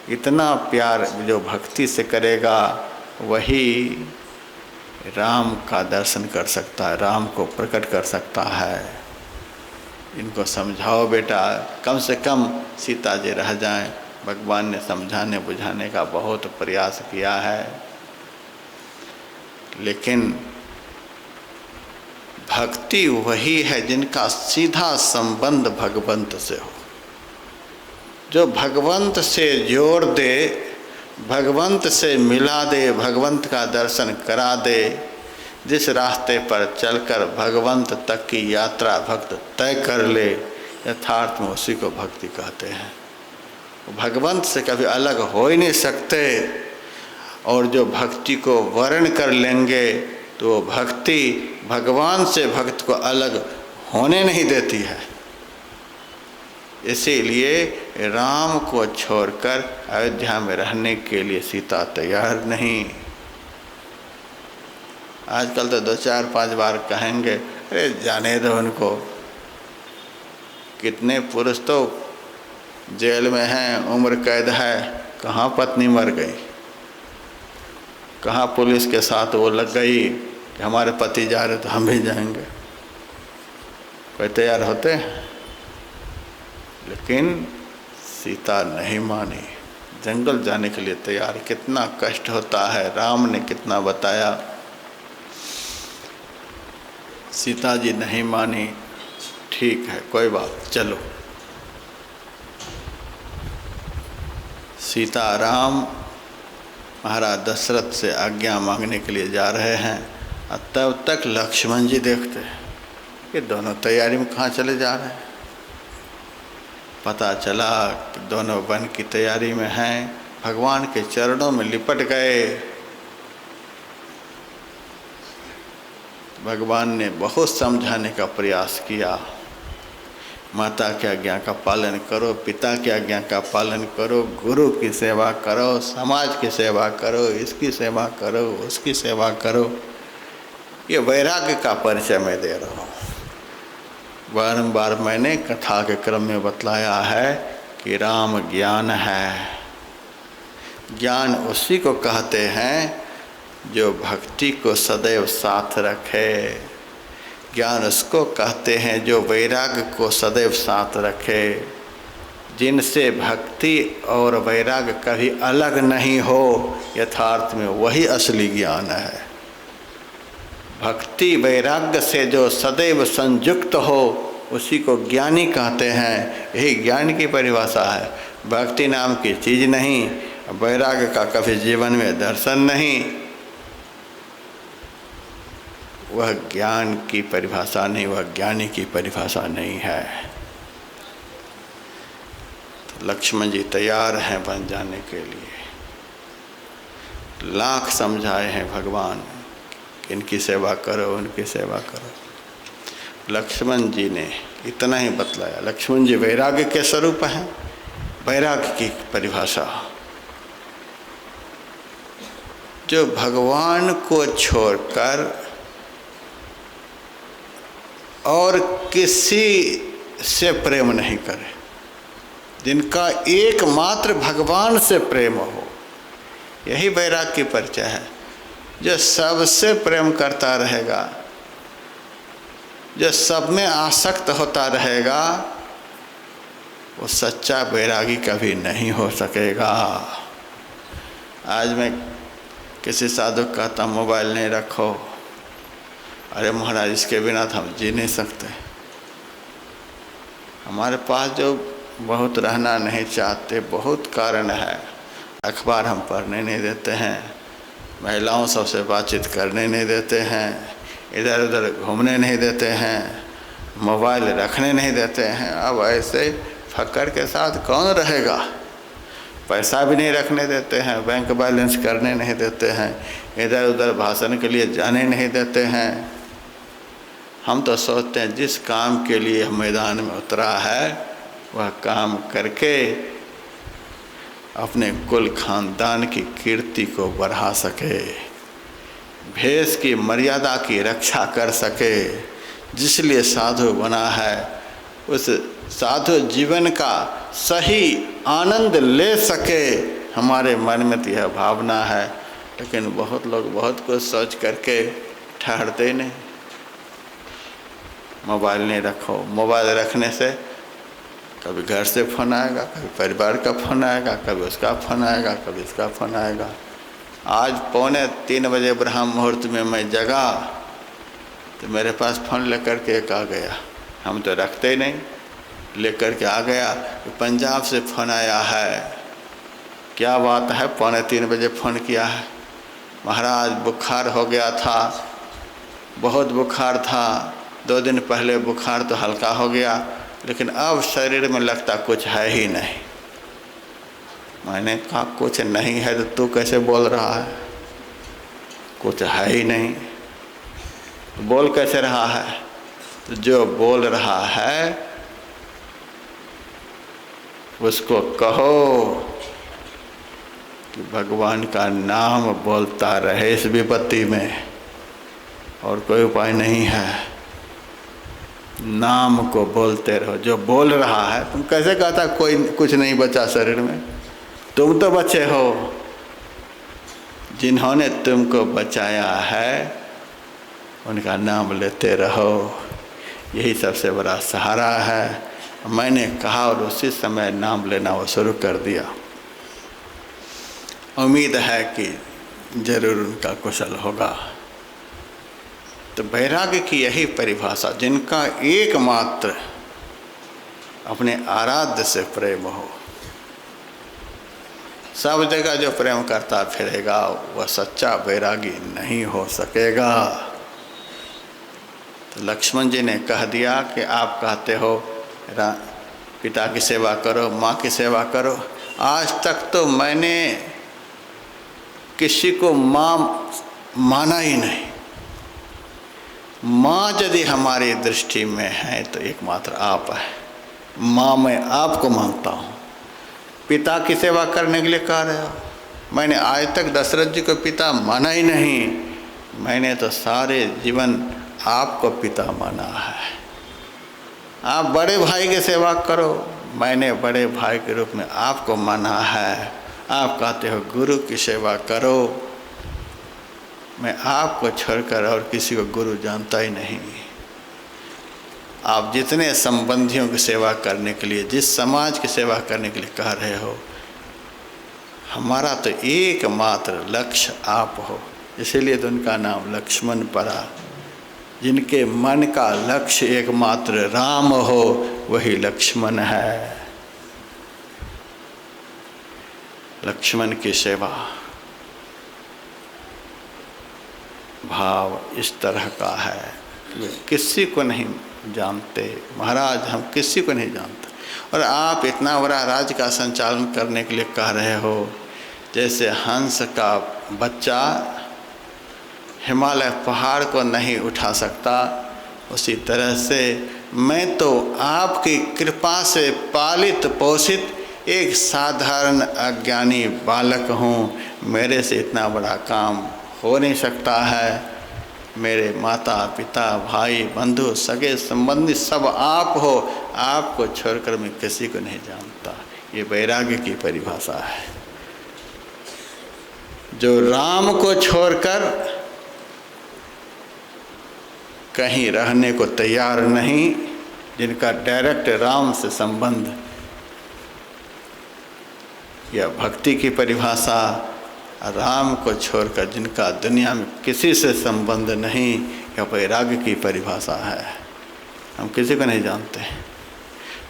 इतना प्यार जो भक्ति से करेगा वही राम का दर्शन कर सकता है, राम को प्रकट कर सकता है। इनको समझाओ बेटा, कम से कम सीता जी रह जाएं। भगवान ने समझाने बुझाने का बहुत प्रयास किया है, लेकिन भक्ति वही है जिनका सीधा संबंध भगवंत से हो, जो भगवंत से जोड़ दे, भगवंत से मिला दे, भगवंत का दर्शन करा दे। जिस रास्ते पर चलकर भगवंत तक की यात्रा भक्त तय कर ले, यथार्थ में उसी को भक्ति कहते हैं। भगवंत से कभी अलग हो ही नहीं सकते, और जो भक्ति को वर्ण कर लेंगे तो वो भक्ति भगवान से भक्त को अलग होने नहीं देती है। इसीलिए राम को छोड़कर अयोध्या में रहने के लिए सीता तैयार नहीं। आजकल तो 2-4-5 बार कहेंगे अरे जाने दो उनको, कितने पुरुष तो जेल में हैं, उम्र कैद है, कहाँ पत्नी मर गई, कहाँ पुलिस के साथ वो लग गई कि हमारे पति जा रहे तो हम भी जाएंगे। कोई तैयार होते हैं? लेकिन सीता नहीं मानी, जंगल जाने के लिए तैयार। कितना कष्ट होता है, राम ने कितना बताया, सीता जी नहीं मानी। ठीक है, कोई बात, चलो। सीता राम महाराज दशरथ से आज्ञा मांगने के लिए जा रहे हैं, और तब तक लक्ष्मण जी देखते हैं कि दोनों तैयारी में कहाँ चले जा रहे हैं। पता चला कि दोनों वन की तैयारी में हैं, भगवान के चरणों में लिपट गए। भगवान ने बहुत समझाने का प्रयास किया, माता की आज्ञा का पालन करो, पिता की आज्ञा का पालन करो, गुरु की सेवा करो, समाज की सेवा करो, इसकी सेवा करो, उसकी सेवा करो। ये वैराग्य का परिचय मैं दे रहा हूँ। बारंबार मैंने कथा के क्रम में बतलाया है कि राम ज्ञान है। ज्ञान उसी को कहते हैं जो भक्ति को सदैव साथ रखे। ज्ञान उसको कहते हैं जो वैराग्य को सदैव साथ रखे, जिनसे भक्ति और वैराग्य कभी अलग नहीं हो। यथार्थ में वही असली ज्ञान है। भक्ति वैराग्य से जो सदैव संयुक्त हो उसी को ज्ञानी कहते हैं। यही ज्ञान की परिभाषा है। भक्ति नाम की चीज़ नहीं, वैराग्य का कभी जीवन में दर्शन नहीं, वह ज्ञान की परिभाषा नहीं, वह ज्ञानी की परिभाषा नहीं है। तो लक्ष्मण जी तैयार हैं बन जाने के लिए। लाख समझाए हैं भगवान, इनकी सेवा करो, उनकी सेवा करो। लक्ष्मण जी ने इतना ही बतलाया। लक्ष्मण जी वैराग्य के स्वरूप हैं। वैराग्य की परिभाषा, जो भगवान को छोड़कर और किसी से प्रेम नहीं करे, जिनका एकमात्र भगवान से प्रेम हो, यही वैराग्य की परिचय है। जो सबसे प्रेम करता रहेगा, जो सब में आसक्त होता रहेगा, वो सच्चा वैरागी कभी नहीं हो सकेगा। आज मैं किसी साधु को कहता मोबाइल नहीं रखो, अरे महाराज इसके बिना तो हम जी नहीं सकते। हमारे पास जो बहुत रहना नहीं चाहते, बहुत कारण है। अखबार हम पढ़ने नहीं देते हैं, महिलाओं सबसे बातचीत करने नहीं देते हैं, इधर उधर घूमने नहीं देते हैं, मोबाइल रखने नहीं देते हैं। अब ऐसे फक्कर के साथ कौन रहेगा? पैसा भी नहीं रखने देते हैं, बैंक बैलेंस करने नहीं देते हैं, इधर उधर भाषण के लिए जाने नहीं देते हैं। हम तो सोचते हैं जिस काम के लिए मैदान में उतरा है वह काम करके अपने कुल खानदान की कीर्ति को बढ़ा सके, भेष की मर्यादा की रक्षा कर सके। जिसलिए साधु बना है उस साधु जीवन का सही आनंद ले सके, हमारे मन में तो यह भावना है। लेकिन बहुत लोग बहुत कुछ सोच करके ठहरते नहीं। मोबाइल नहीं रखो, मोबाइल रखने से कभी घर से फ़ोन आएगा, कभी परिवार का फ़ोन आएगा, कभी उसका फ़ोन आएगा, कभी इसका फ़ोन आएगा। आज 2:45 बजे ब्रह्म मुहूर्त में मैं जगा तो मेरे पास फ़ोन लेकर के एक आ गया। हम तो रखते ही नहीं, लेकर के आ गया। पंजाब से फ़ोन आया है, क्या बात है? 2:45 बजे फ़ोन किया है। महाराज बुखार हो गया था, बहुत बुखार था, 2 दिन पहले बुखार तो हल्का हो गया, लेकिन अब शरीर में लगता कुछ है ही नहीं। मैंने कहा कुछ नहीं है तो तू कैसे बोल रहा है? कुछ है ही नहीं तो बोल कैसे रहा है? तो जो बोल रहा है उसको कहो कि भगवान का नाम बोलता रहे इस विपत्ति में, और कोई उपाय नहीं है। नाम को बोलते रहो। जो बोल रहा है, तुम कैसे कहता कोई कुछ नहीं बचा शरीर में? तुम तो बचे हो। जिन्होंने तुमको बचाया है उनका नाम लेते रहो, यही सबसे बड़ा सहारा है। मैंने कहा और उसी समय नाम लेना वो शुरू कर दिया। उम्मीद है कि जरूर उनका कुशल होगा। तो वैराग्य की यही परिभाषा, जिनका एकमात्र अपने आराध्य से प्रेम हो। सब जगह जो प्रेम करता फिरेगा वह सच्चा वैरागी नहीं हो सकेगा। तो लक्ष्मण जी ने कह दिया कि आप कहते हो पिता की सेवा करो, माँ की सेवा करो। आज तक तो मैंने किसी को माँ माना ही नहीं। माँ यदि हमारी दृष्टि में है तो एकमात्र आप है। माँ मैं आपको मानता हूँ। पिता की सेवा करने के लिए कह रहे हो। मैंने आज तक दशरथ जी को पिता माना ही नहीं। मैंने तो सारे जीवन आपको पिता माना है। आप बड़े भाई की सेवा करो। मैंने बड़े भाई के रूप में आपको माना है। आप कहते हो गुरु की सेवा करो। मैं आपको छोड़कर और किसी को गुरु जानता ही नहीं। आप जितने संबंधियों की सेवा करने के लिए, जिस समाज की सेवा करने के लिए कह रहे हो, हमारा तो एकमात्र लक्ष्य आप हो। इसीलिए तो उनका नाम लक्ष्मण पड़ा। जिनके मन का लक्ष्य एकमात्र राम हो वही लक्ष्मण है। लक्ष्मण की सेवा भाव इस तरह का है, वे किसी को नहीं जानते। महाराज हम किसी को नहीं जानते, और आप इतना बड़ा राज्य का संचालन करने के लिए कह रहे हो। जैसे हंस का बच्चा हिमालय पहाड़ को नहीं उठा सकता, उसी तरह से मैं तो आपकी कृपा से पालित पोषित एक साधारण अज्ञानी बालक हूँ। मेरे से इतना बड़ा काम हो नहीं सकता है। मेरे माता पिता भाई बंधु सगे संबंधी सब आप हो। आपको छोड़कर मैं किसी को नहीं जानता। ये वैराग्य की परिभाषा है। जो राम को छोड़कर कहीं रहने को तैयार नहीं, जिनका डायरेक्ट राम से संबंध, यह भक्ति की परिभाषा। राम को छोड़कर जिनका दुनिया में किसी से संबंध नहीं, यह वैराग्य की परिभाषा है। हम किसी को नहीं जानते।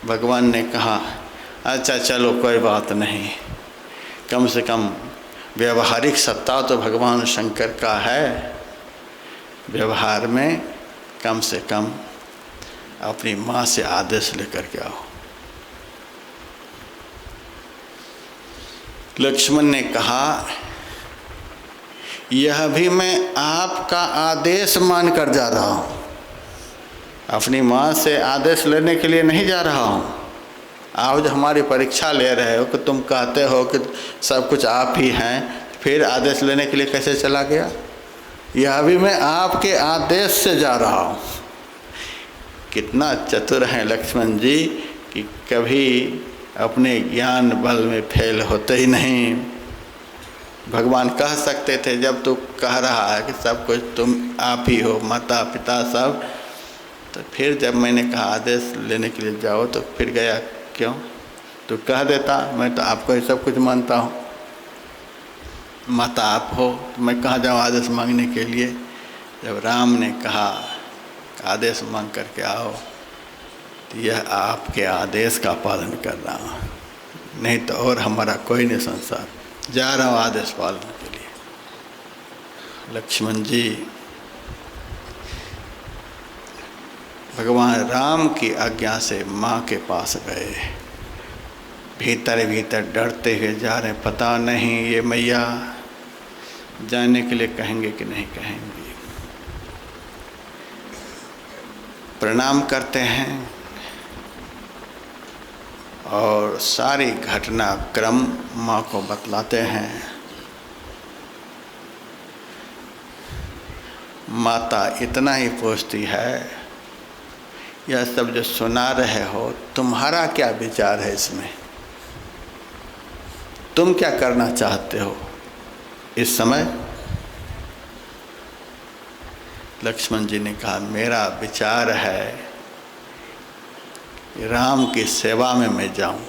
भगवान ने कहा अच्छा चलो कोई बात नहीं, कम से कम व्यवहारिक सत्ता तो भगवान शंकर का है। व्यवहार में कम से कम अपनी माँ से आदेश लेकर के आओ। लक्ष्मण ने कहा यह भी मैं आपका आदेश मान कर जा रहा हूँ। अपनी माँ से आदेश लेने के लिए नहीं जा रहा हूँ। आप जो हमारी परीक्षा ले रहे हो कि तुम कहते हो कि सब कुछ आप ही हैं, फिर आदेश लेने के लिए कैसे चला गया? यह भी मैं आपके आदेश से जा रहा हूँ। कितना चतुर हैं लक्ष्मण जी कि कभी अपने ज्ञान बल में फेल होते ही नहीं। भगवान कह सकते थे जब तू कह रहा है कि सब कुछ तुम आप ही हो, माता पिता सब, तो फिर जब मैंने कहा आदेश लेने के लिए जाओ तो फिर गया क्यों? तो कह देता मैं तो आपको ही सब कुछ मानता हूँ, माता आप हो, तो मैं कहाँ जाऊँ आदेश मांगने के लिए? जब राम ने कहा आदेश मांग करके आओ, तो यह आपके आदेश का पालन कर रहा हूँ, नहीं तो और हमारा कोई नहीं संसार। जा रहा हूँ आदेश पालन के लिए। लक्ष्मण जी भगवान राम की आज्ञा से माँ के पास गए। भीतर भीतर डरते हुए जा रहे, पता नहीं ये मैया जाने के लिए कहेंगे कि नहीं कहेंगे। प्रणाम करते हैं और सारी घटना क्रम माँ को बतलाते हैं। माता इतना ही पूछती है, यह सब जो सुना रहे हो तुम्हारा क्या विचार है इसमें? तुम क्या करना चाहते हो इस समय? लक्ष्मण जी ने कहा, मेरा विचार है राम की सेवा में मैं जाऊं।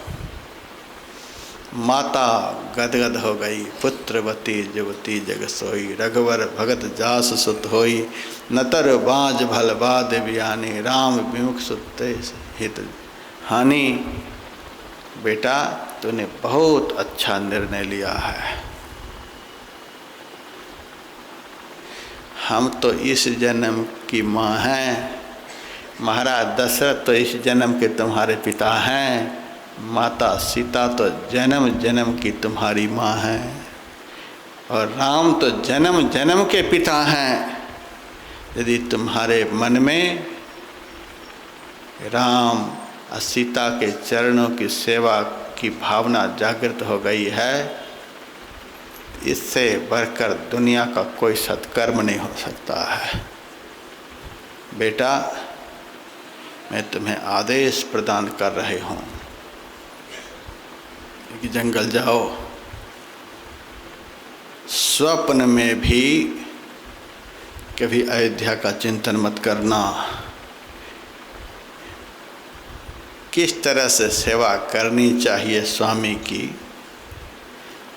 माता गदगद हो गई। पुत्रवती जुवती जग सोई, रघुवर भगत जास सुत होई, नतर बाज भल बाद बियानी, राम विमुख सुते हित हानि। बेटा तूने बहुत अच्छा निर्णय लिया है। हम तो इस जन्म की माँ हैं, महाराज दशरथ तो इस जन्म के तुम्हारे पिता हैं, माता सीता तो जन्म जन्म की तुम्हारी माँ हैं, और राम तो जन्म जन्म के पिता हैं। यदि तुम्हारे मन में राम और सीता के चरणों की सेवा की भावना जागृत हो गई है, इससे बढ़कर दुनिया का कोई सत्कर्म नहीं हो सकता है। बेटा मैं तुम्हें आदेश प्रदान कर रही हूँ कि जंगल जाओ। स्वप्न में भी कभी अयोध्या का चिंतन मत करना। किस तरह से सेवा करनी चाहिए स्वामी की,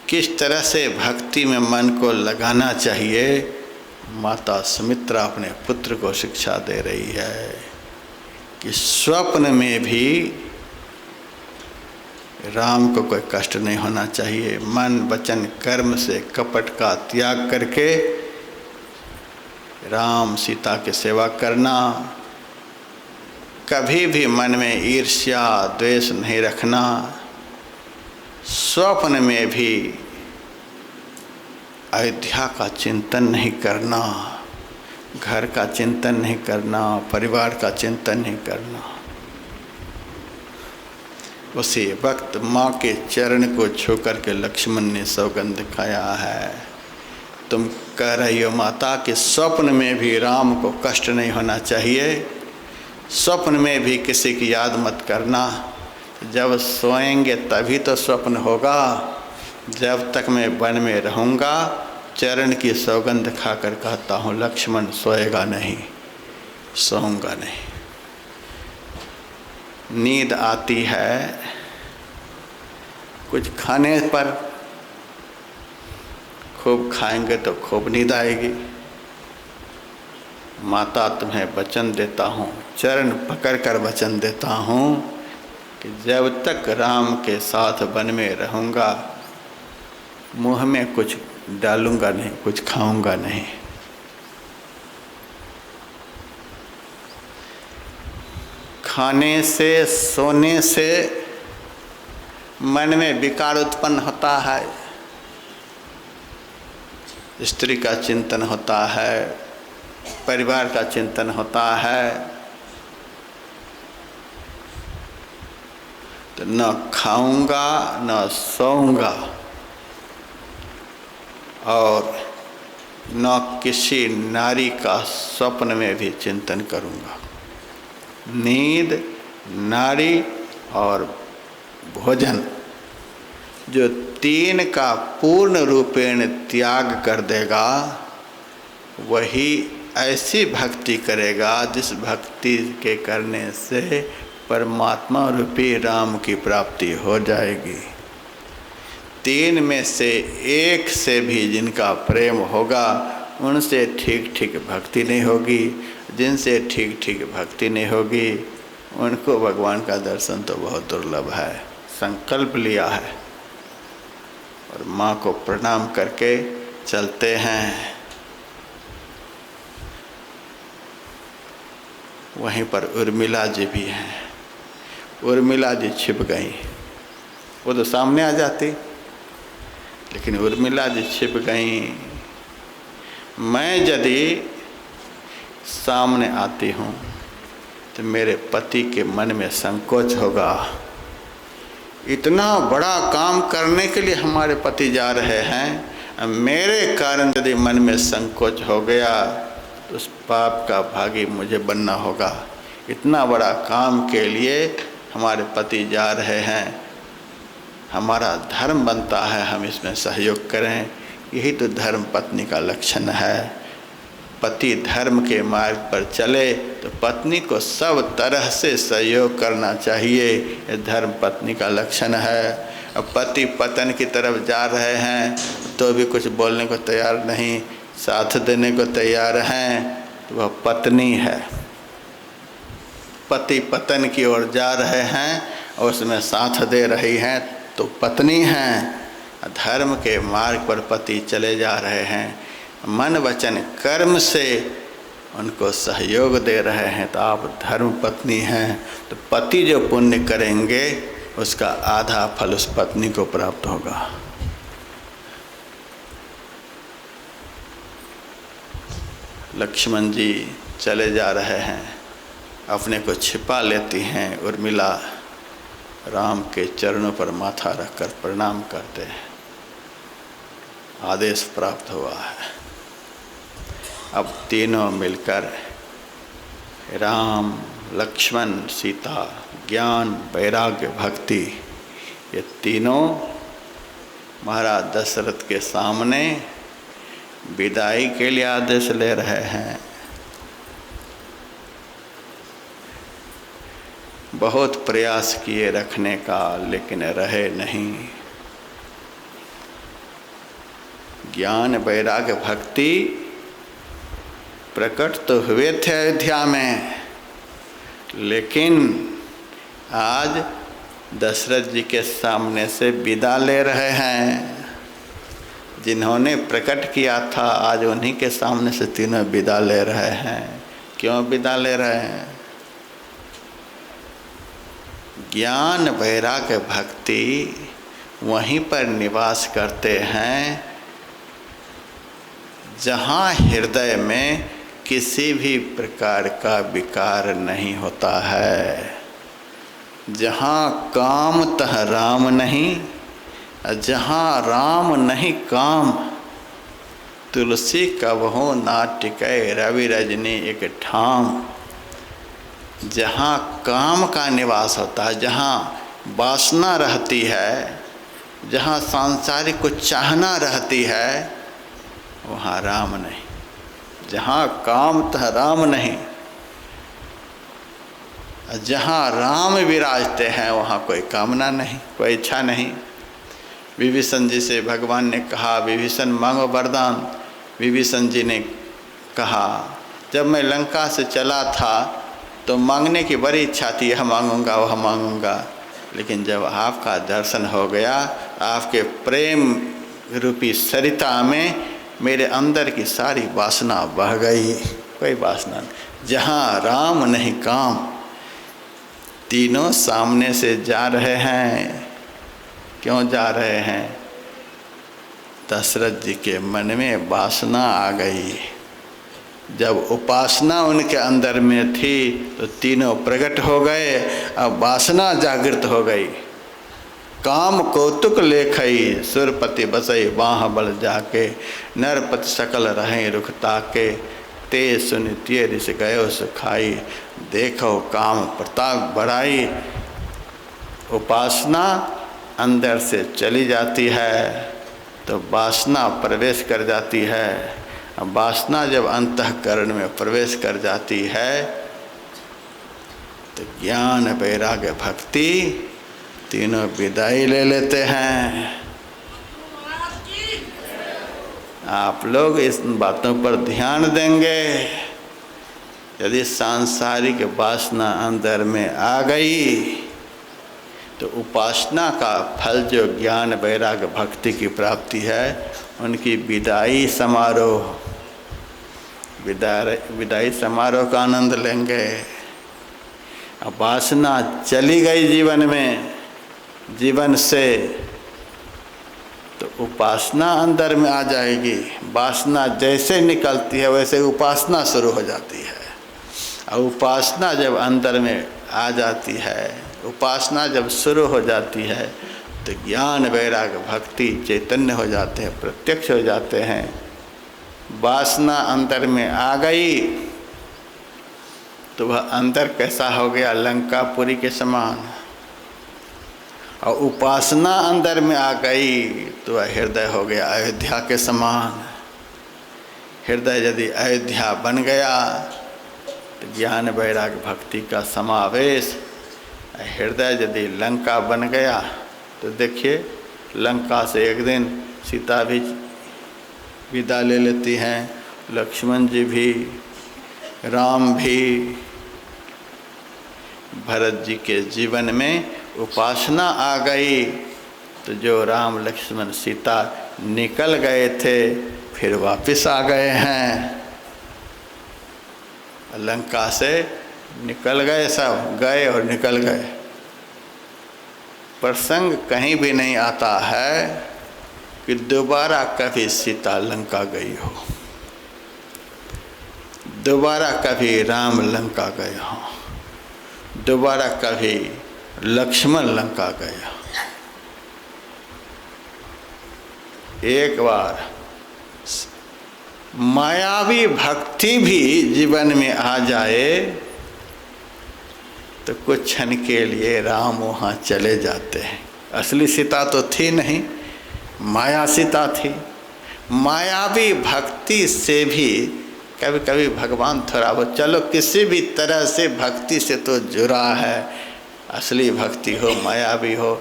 किस तरह से भक्ति में मन को लगाना चाहिए, माता सुमित्रा अपने पुत्र को शिक्षा दे रही है कि स्वप्न में भी राम को कोई कष्ट नहीं होना चाहिए। मन वचन कर्म से कपट का त्याग करके राम सीता की सेवा करना। कभी भी मन में ईर्ष्या द्वेष नहीं रखना। स्वप्न में भी अयोध्या का चिंतन नहीं करना, घर का चिंतन नहीं करना, परिवार का चिंतन नहीं करना। उसी वक्त माँ के चरण को छू करके लक्ष्मण ने सौगंध खाया है। तुम कह रही हो माता कि स्वप्न में भी राम को कष्ट नहीं होना चाहिए, स्वप्न में भी किसी की याद मत करना। जब सोएंगे तभी तो स्वप्न होगा। जब तक मैं वन में रहूँगा चरण की सौगंध खाकर कहता हूँ लक्ष्मण सोएगा नहीं, सोऊंगा नहीं। नींद आती है कुछ खाने पर, खूब खाएंगे तो खूब नींद आएगी। माता तुम्हें वचन देता हूँ, चरण पकड़कर वचन देता हूँ कि जब तक राम के साथ वन में रहूँगा मुँह में कुछ डालूँगा नहीं, कुछ खाऊँगा नहीं। खाने से सोने से मन में विकार उत्पन्न होता है, स्त्री का चिंतन होता है, परिवार का चिंतन होता है, तो न खाऊंगा न सोऊंगा और न किसी नारी का स्वप्न में भी चिंतन करूंगा। नींद, नारी और भोजन जो तीन का पूर्ण रूपेण त्याग कर देगा वही ऐसी भक्ति करेगा जिस भक्ति के करने से परमात्मा रूपी राम की प्राप्ति हो जाएगी। तीन में से एक से भी जिनका प्रेम होगा उनसे ठीक ठीक भक्ति नहीं होगी, जिनसे ठीक ठीक भक्ति नहीं होगी उनको भगवान का दर्शन तो बहुत दुर्लभ है। संकल्प लिया है और माँ को प्रणाम करके चलते हैं। वहीं पर उर्मिला जी भी हैं। उर्मिला जी छिप गई, वो तो सामने आ जाती, लेकिन उर्मिला जी छिप गई। मैं यदि सामने आती हूँ तो मेरे पति के मन में संकोच होगा। इतना बड़ा काम करने के लिए हमारे पति जा रहे हैं, मेरे कारण यदि मन में संकोच हो गया तो उस पाप का भागी मुझे बनना होगा। इतना बड़ा काम के लिए हमारे पति जा रहे हैं, हमारा धर्म बनता है हम इसमें सहयोग करें। यही तो धर्म पत्नी का लक्षण है। पति धर्म के मार्ग पर चले तो पत्नी को सब तरह से सहयोग करना चाहिए, ये धर्म पत्नी का लक्षण है। अब पति पतन की तरफ जा रहे हैं तो भी कुछ बोलने को तैयार नहीं, साथ देने को तैयार हैं, तो वह पत्नी है। पति पतन की ओर जा रहे हैं और उसमें साथ दे रही हैं तो पत्नी हैं। धर्म के मार्ग पर पति चले जा रहे हैं, मन वचन कर्म से उनको सहयोग दे रहे हैं, तो आप धर्म पत्नी हैं। तो पति जो पुण्य करेंगे उसका आधा फल उस पत्नी को प्राप्त होगा। लक्ष्मण जी चले जा रहे हैं, अपने को छिपा लेती हैं। उर्मिला राम के चरणों पर माथा रखकर प्रणाम करते हैं। आदेश प्राप्त हुआ है। अब तीनों मिलकर राम, लक्ष्मण, सीता, ज्ञान, वैराग्य, भक्ति, ये तीनों महाराज दशरथ के सामने विदाई के लिए आदेश ले रहे हैं। बहुत प्रयास किए रखने का, लेकिन रहे नहीं। ज्ञान, वैराग्य, भक्ति प्रकट तो हुए थे अयोध्या में, लेकिन आज दशरथ जी के सामने से विदा ले रहे हैं। जिन्होंने प्रकट किया था आज उन्हीं के सामने से तीनों विदा ले रहे हैं। क्यों विदा ले रहे हैं? ज्ञान, वैराग्य, भक्ति वहीं पर निवास करते हैं जहाँ हृदय में किसी भी प्रकार का विकार नहीं होता है। जहाँ काम तह राम नहीं, जहाँ राम नहीं काम। तुलसी कबहु ना टिकै, रवि रजनी एक ठाम। जहाँ काम का निवास होता है, जहाँ वासना रहती है, जहाँ सांसारिक को चाहना रहती है, वहाँ राम नहीं। जहाँ काम तह राम नहीं, जहाँ राम विराजते हैं वहाँ कोई कामना नहीं, कोई इच्छा नहीं। विभीषण जी से भगवान ने कहा, विभीषण मांगो वरदान। विभीषण जी ने कहा, जब मैं लंका से चला था तो मांगने की बड़ी इच्छा थी, यह मांगूंगा वह मांगूंगा, लेकिन जब आपका दर्शन हो गया, आपके प्रेम रूपी सरिता में मेरे अंदर की सारी वासना बह गई। कोई वासना नहीं। जहाँ राम नहीं काम। तीनों सामने से जा रहे हैं। क्यों जा रहे हैं? दशरथ जी के मन में वासना आ गई। जब उपासना उनके अंदर में थी तो तीनों प्रकट हो गए, अब वासना जागृत हो गई। काम कौतुक लेखई, सुरपति बसई बाह बल जाके, नरपति सकल रहें रुख ताके, ते सुनितिय ऋषि गयो सुखाई, देखो काम प्रताप बढ़ाई। उपासना अंदर से चली जाती है तो वासना प्रवेश कर जाती है। अब वासना जब अंतःकरण में प्रवेश कर जाती है तो ज्ञान, वैराग्य, भक्ति तीनों विदाई ले लेते हैं। आप लोग इस बातों पर ध्यान देंगे। यदि सांसारिक वासना अंदर में आ गई तो उपासना का फल जो ज्ञान, वैराग्य, भक्ति की प्राप्ति है, उनकी विदाई समारोह का आनंद लेंगे। अब वासना चली गई जीवन से, तो उपासना अंदर में आ जाएगी। वासना जैसे निकलती है वैसे उपासना शुरू हो जाती है। और उपासना जब अंदर में आ जाती है, उपासना जब शुरू हो जाती है, तो ज्ञान वैराग्य भक्ति चैतन्य हो जाते हैं, प्रत्यक्ष हो जाते हैं। वासना अंदर में आ गई तो वह अंदर कैसा हो गया? लंकापुरी के समान। और उपासना अंदर में आ गई तो वह हृदय हो गया अयोध्या के समान। हृदय यदि अयोध्या बन गया तो ज्ञान वैराग्य भक्ति का समावेश। हृदय यदि लंका बन गया तो देखिए, लंका से एक दिन सीता भी विदा ले लेती हैं, लक्ष्मण जी भी, राम भी। भरत जी के जीवन में उपासना आ गई तो जो राम लक्ष्मण सीता निकल गए थे फिर वापस आ गए हैं। लंका से निकल गए, सब गए और निकल गए। प्रसंग कहीं भी नहीं आता है कि दोबारा कभी सीता लंका गई हो, दोबारा कभी राम लंका गए हो, दोबारा कभी लक्ष्मण लंका गया। एक बार मायावी भक्ति भी जीवन में आ जाए तो कुछ क्षण के लिए राम वहाँ चले जाते हैं। असली सीता तो थी नहीं, माया सीता थी। मायावी भक्ति से भी कभी कभी भगवान थोड़ा बहुत, चलो किसी भी तरह से भक्ति से तो जुड़ा है, असली भक्ति हो मायावी हो,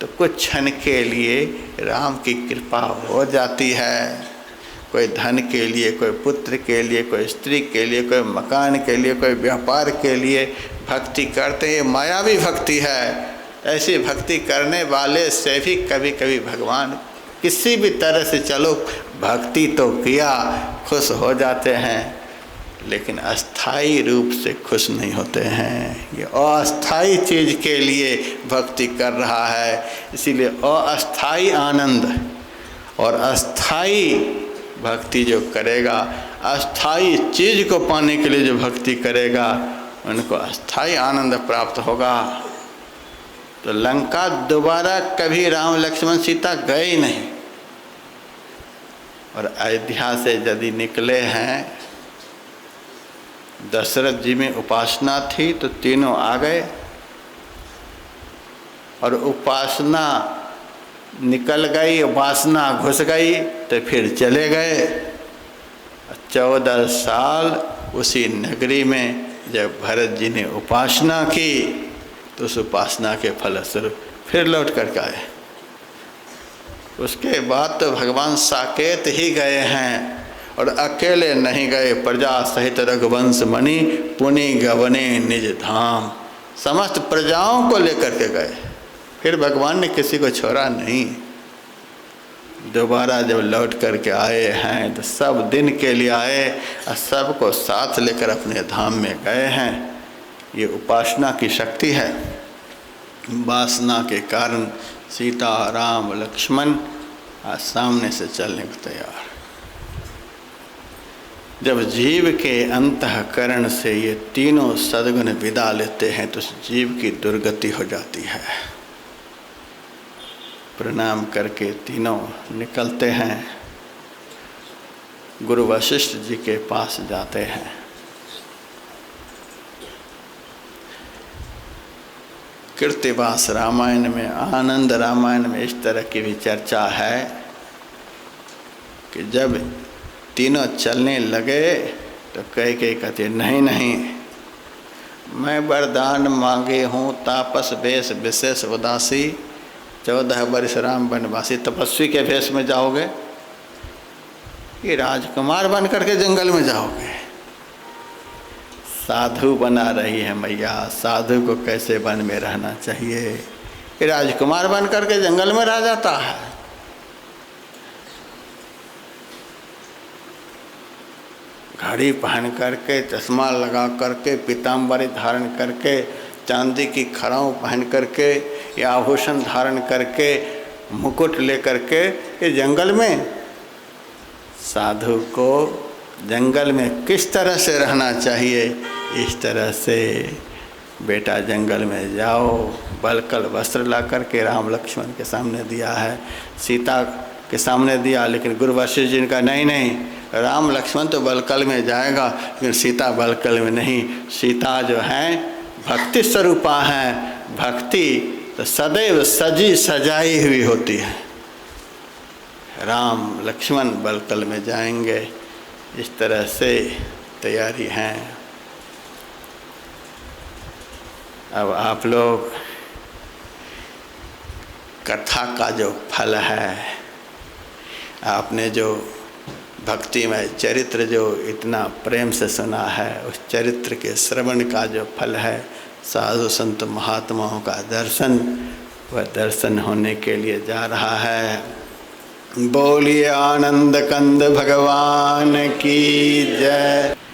तो कुछ क्षण के लिए राम की कृपा हो जाती है। कोई धन के लिए, कोई पुत्र के लिए, कोई स्त्री के लिए, कोई मकान के लिए, कोई व्यापार के लिए भक्ति करते हैं, मायावी भक्ति है। ऐसी भक्ति करने वाले से भी कभी कभी भगवान किसी भी तरह से, चलो भक्ति तो किया, खुश हो जाते हैं, लेकिन अस्थाई रूप से खुश नहीं होते हैं। ये अस्थाई चीज़ के लिए भक्ति कर रहा है, इसीलिए अस्थाई आनंद और अस्थाई भक्ति जो करेगा, अस्थाई चीज़ को पाने के लिए जो भक्ति करेगा, उनको अस्थाई आनंद प्राप्त होगा। तो लंका दोबारा कभी राम लक्ष्मण सीता गए ही नहीं। और अयोध्या से यदि निकले हैं, दशरथ जी में उपासना थी तो तीनों आ गए, और उपासना निकल गई, वासना घुस गई तो फिर चले गए। 14 साल उसी नगरी में जब भरत जी ने उपासना की तो उस उपासना के फलस्वरूप फिर लौट कर के आए। उसके बाद तो भगवान साकेत ही गए हैं, और अकेले नहीं गए, प्रजा सहित रघुवंश मणि पुनि गवने निज धाम। समस्त प्रजाओं को लेकर के गए, फिर भगवान ने किसी को छोड़ा नहीं। दोबारा जब लौट करके आए हैं तो सब दिन के लिए आए और सबको साथ लेकर अपने धाम में गए हैं। ये उपासना की शक्ति है। वासना के कारण सीता राम लक्ष्मण आज सामने से चलने को तैयार। जब जीव के अंतःकरण से ये तीनों सद्गुण विदा लेते हैं तो उस जीव की दुर्गति हो जाती है। प्रणाम करके तीनों निकलते हैं, गुरु वशिष्ठ जी के पास जाते हैं। कृत्तिवास रामायण में, आनंद रामायण में इस तरह की भी चर्चा है कि जब तीनों चलने लगे तो कह कहते नहीं नहीं, मैं वरदान मांगे हूँ, तापस वेश विशेष उदासी, 14 वर्ष राम वनवासी। तपस्वी के भेष में जाओगे कि राजकुमार बन करके जंगल में जाओगे? साधु बना रही है मैया, साधु को कैसे वन में रहना चाहिए? कि राजकुमार बन करके जंगल में रह जाता है। घड़ी पहन करके, चश्मा लगा करके, पीताम्बरी धारण करके चांदी की खड़ाऊँ पहन करके या आभूषण धारण करके मुकुट ले करके ये जंगल में, साधु को जंगल में किस तरह से रहना चाहिए, इस तरह से बेटा जंगल में जाओ। बलकल वस्त्र ला करके राम लक्ष्मण के सामने दिया है, सीता के सामने दिया, लेकिन गुरु वशिष्ठ जी ने कहा नहीं नहीं, राम लक्ष्मण तो बलकल में जाएगा लेकिन सीता बलकल में नहीं। सीता जो है भक्ति स्वरूपा है, भक्ति तो सदैव सजी सजाई हुई होती है। राम लक्ष्मण बलकल में जाएंगे, इस तरह से तैयारी है। अब आप लोग कथा का जो फल है, आपने जो भक्तिमय चरित्र जो इतना प्रेम से सुना है, उस चरित्र के श्रवण का जो फल है, साधु संत महात्माओं का दर्शन, वह दर्शन होने के लिए जा रहा है। बोलिए आनंद कंद भगवान की जय।